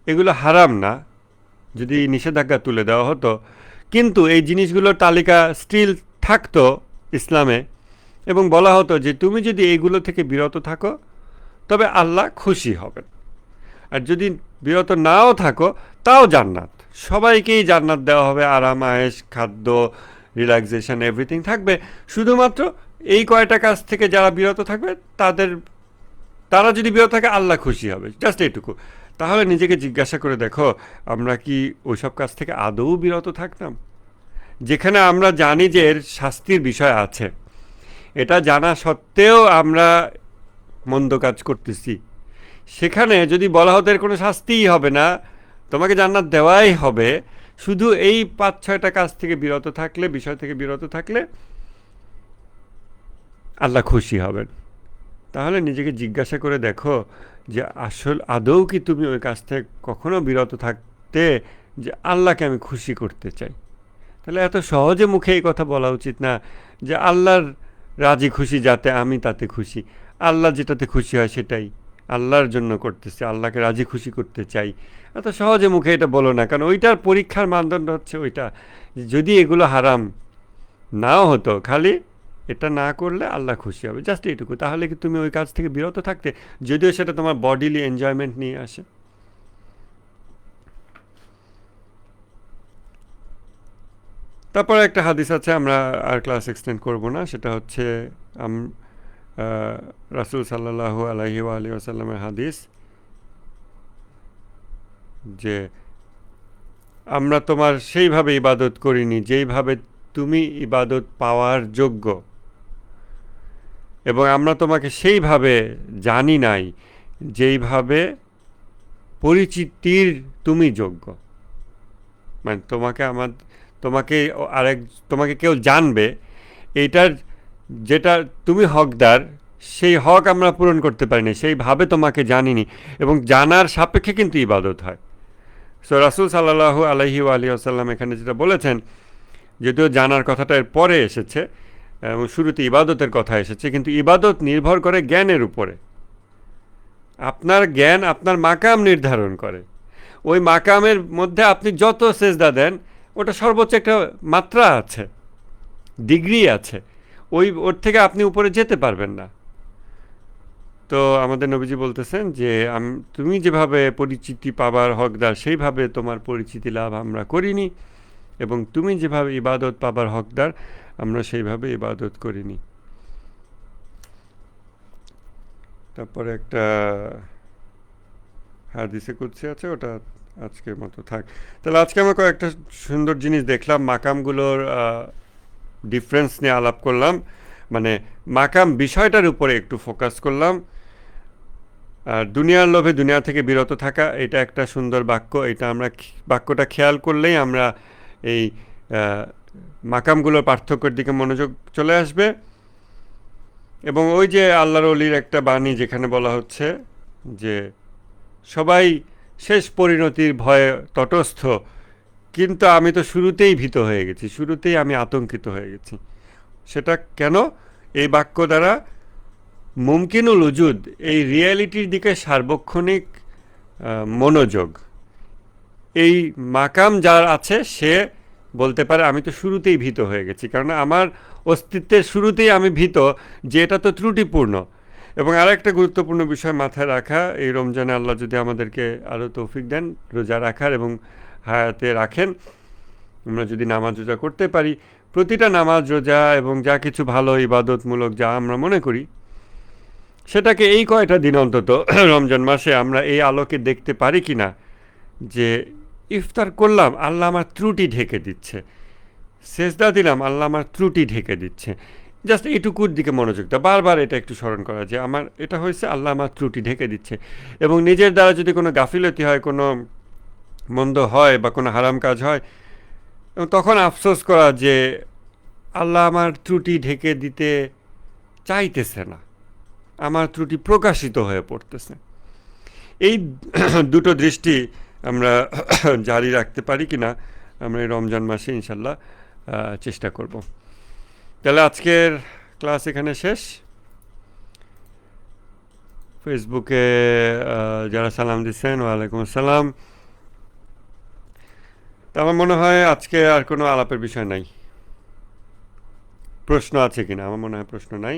এগুলো হারাম না, যদি নিষেধাজ্ঞা তুলে দেওয়া হতো, কিন্তু এই জিনিসগুলোর তালিকা স্টিল থাকতো ইসলামে এবং বলা হতো যে তুমি যদি এইগুলো থেকে বিরত থাকো তবে আল্লাহ খুশি হবেন, আর যদি বিরত নাও থাকো তাও জান্নাত, সবাইকেই জান্নাত দেওয়া হবে, আরাম আয়েশ, খাদ্য, রিল্যাক্সেশন, এভরিথিং থাকবে, শুধুমাত্র এই কয়টা কাজ থেকে যারা বিরত থাকবে তারা যদি বিরত থাকে আল্লাহ খুশি হবে, জাস্ট এইটুকু। তাহলে নিজেকে জিজ্ঞাসা করে দেখো আমরা কি ওইসব কাজ থেকে আদৌ বিরত থাকতাম, যেখানে আমরা জানি যে এর শাস্তির বিষয় আছে, এটা জানা সত্ত্বেও আমরা মন্দ কাজ করতেছি, সেখানে যদি বলা হতো এর কোনো শাস্তিই হবে না, তোমাকে জান্নাত দেওয়াই হবে, শুধু এই 5-6টা কাজ থেকে বিরত থাকলে, বিষয় থেকে বিরত থাকলে আল্লাহ খুশি হবেন। তাহলে নিজেকে জিজ্ঞাসা করে দেখো যে আদৌ কি তুমি ওই কাজ থেকে কখনো বিরত থাকতে যে আল্লাহকে আমি খুশি করতে চাই। তাহলে এত সহজে মুখে এই কথা বলা উচিত না যে আল্লাহর রাজি খুশি যাতে আমি তাতে খুশি, আল্লাহ যেটাতে খুশি হয় সেটাই আল্লাহর জন্য করতেছি, আল্লাহকে রাজি খুশি করতে চাই, এত সহজে মুখে এটা বলো না, কারণ ওইটার পরীক্ষার মানদণ্ড হচ্ছে ওইটা, যদি এগুলো হারাম নাও হতো, খালি এটা না করলে আল্লাহ খুশি হবে, জাস্ট এইটুকু, তাহলে কি তুমি ওই কাজ থেকে বিরত থাকতে, যদিও সেটা তোমার বডিলি এনজয়মেন্ট নিয়ে আসে। তারপরে একটা হাদিস আছে, আমরা আর ক্লাস এক্সটেন্ড করব না, সেটা হচ্ছে রাসূল সাল্লাল্লাহু আলাইহি ওয়া আলিহি ওয়াসাল্লামের হাদিস যে আমরা তোমার সেইভাবে ইবাদত করিনি যেইভাবে তুমি ইবাদত পাওয়ার যোগ্য, এবং আমরা তোমাকে সেইভাবে জানি নাই যেইভাবে পরিচিতির তুমি যোগ্য, মানে তোমাকে কেউ জানবে এইটার, যেটা তুমি হকদার, সেই হক আমরা পূরণ করতে পারিনি, সেইভাবে তোমাকে জানিনি, এবং জানার সাপেক্ষে কিন্তু ইবাদত হয়। সো রাসূল সাল্লাল্লাহু আলাইহি ওয়া আলিহি ওয়াসাল্লাম এখানে যেটা বলেছেন, যদিও জানার কথাটা এর পরে এসেছে এবং শুরুতে ইবাদতের কথা এসেছে, কিন্তু ইবাদত নির্ভর করে জ্ঞানের উপরে। আপনার জ্ঞান আপনার মাকাম নির্ধারণ করে। ওই মাকামের মধ্যে আপনি যত সেজদা দেন, ওটা সর্বোচ্চ একটা মাত্রা আছে, ডিগ্রি আছে, ওর থেকে আপনি উপরে যেতে পারবেন না। তো আমাদের নবীজি বলতেছেন যে তুমি যেভাবে পরিচিতি পাবার হকদার, সেইভাবে তোমার পরিচিতি লাভ আমরা করিনি, এবং তুমি যেভাবে ইবাদত পাবার হকদার, আমরা সেইভাবে ইবাদত করিনি। তারপরে একটা হাদিসে কুদসি আছে, ওটা আজকের মতো থাক। তাহলে আজকে আমরা কয়েকটা সুন্দর জিনিস দেখলাম, মাকামগুলোর ডিফারেন্স নিয়ে আলাপ করলাম, মানে মাকাম বিষয়টার উপরে একটু ফোকাস করলাম। আর দুনিয়ার লোভে দুনিয়া থেকে বিরত থাকা, এটা একটা সুন্দর বাক্য। এটা আমরা বাক্যটা খেয়াল করলেই আমরা এই মাকামগুলোর পার্থক্যের দিকে মনোযোগ চলে আসবে। এবং ওই যে আল্লাহর ওলির একটা বাণী, যেখানে বলা হচ্ছে যে সবাই শেষ পরিণতির ভয়ে তটস্থ, কিন্তু আমি তো শুরুতেই ভীত হয়ে গেছি, শুরুতেই আমি আতঙ্কিত হয়ে গেছি। সেটা কেন? এই বাক্য দ্বারা মুমকিনুল উজুদ, এই রিয়েলিটির দিকে সার্বক্ষণিক মনোযোগ, এই মাকাম যার আছে সে বলতে পারে আমি তো শুরুতেই ভীত হয়ে গেছি, কারণ আমার অস্তিত্বের শুরুতেই আমি ভীত যে এটা তো ত্রুটিপূর্ণ। এবং আরেকটা গুরুত্বপূর্ণ বিষয় মাথায় রাখা, এই রমজানে আল্লাহ যদি আমাদেরকে আরও তৌফিক দেন রোজা রাখার এবং হায়াতে রাখেন, আমরা যদি নামাজ রোজা করতে পারি, প্রতিটা নামাজ রোজা এবং যা কিছু ভালো ইবাদতমূলক যা আমরা মনে করি, সেটাকে এই কয়টা দিন অন্তত রমজান মাসে আমরা এই আলোকে দেখতে পারি কি না, যে ইফতার করলাম আল্লাহ আমার ত্রুটি ঢেকে দিচ্ছে, সেজদা দিলাম আল্লাহ আমার ত্রুটি ঢেকে দিচ্ছে। জাস্ট এইটুকুর দিকে মনোযোগ দেওয়া, বারবার এটা একটু স্মরণ করা যে আমার এটা হয়েছে, আল্লাহ আমার ত্রুটি ঢেকে দিচ্ছে। এবং নিজের দ্বারা যদি কোনো গাফিলতি হয়, কোনো মন্দ হয় বা কোনো হারাম কাজ হয়, এবং তখন আফসোস করা যে আল্লাহ আমার ত্রুটি ঢেকে দিতে চাইতেছে না, আমার ত্রুটি প্রকাশিত হয়ে পড়তেছে। এই দুটো দৃষ্টি আমরা জারি রাখতে পারি কি না, আমরা এই রমজান মাসে ইনশাল্লাহ চেষ্টা করব। তাহলে আজকের ক্লাস এখানে শেষ। ফেসবুকে যারা সালাম দিচ্ছেন, ওয়ালাইকুম আসসালাম। তা আমার মনে হয় আজকে আর কোনো আলাপের বিষয় নাই। প্রশ্ন আছে কিনা? আমার মনে হয় প্রশ্ন নাই।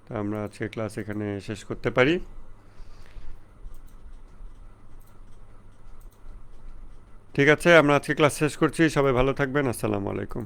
তো আমরা আজকে ক্লাস এখানে শেষ করতে পারি। ঠিক আছে, আমরা আজকে ক্লাস শেষ করছি। সবাই ভালো থাকবেন। আসসালামু আলাইকুম।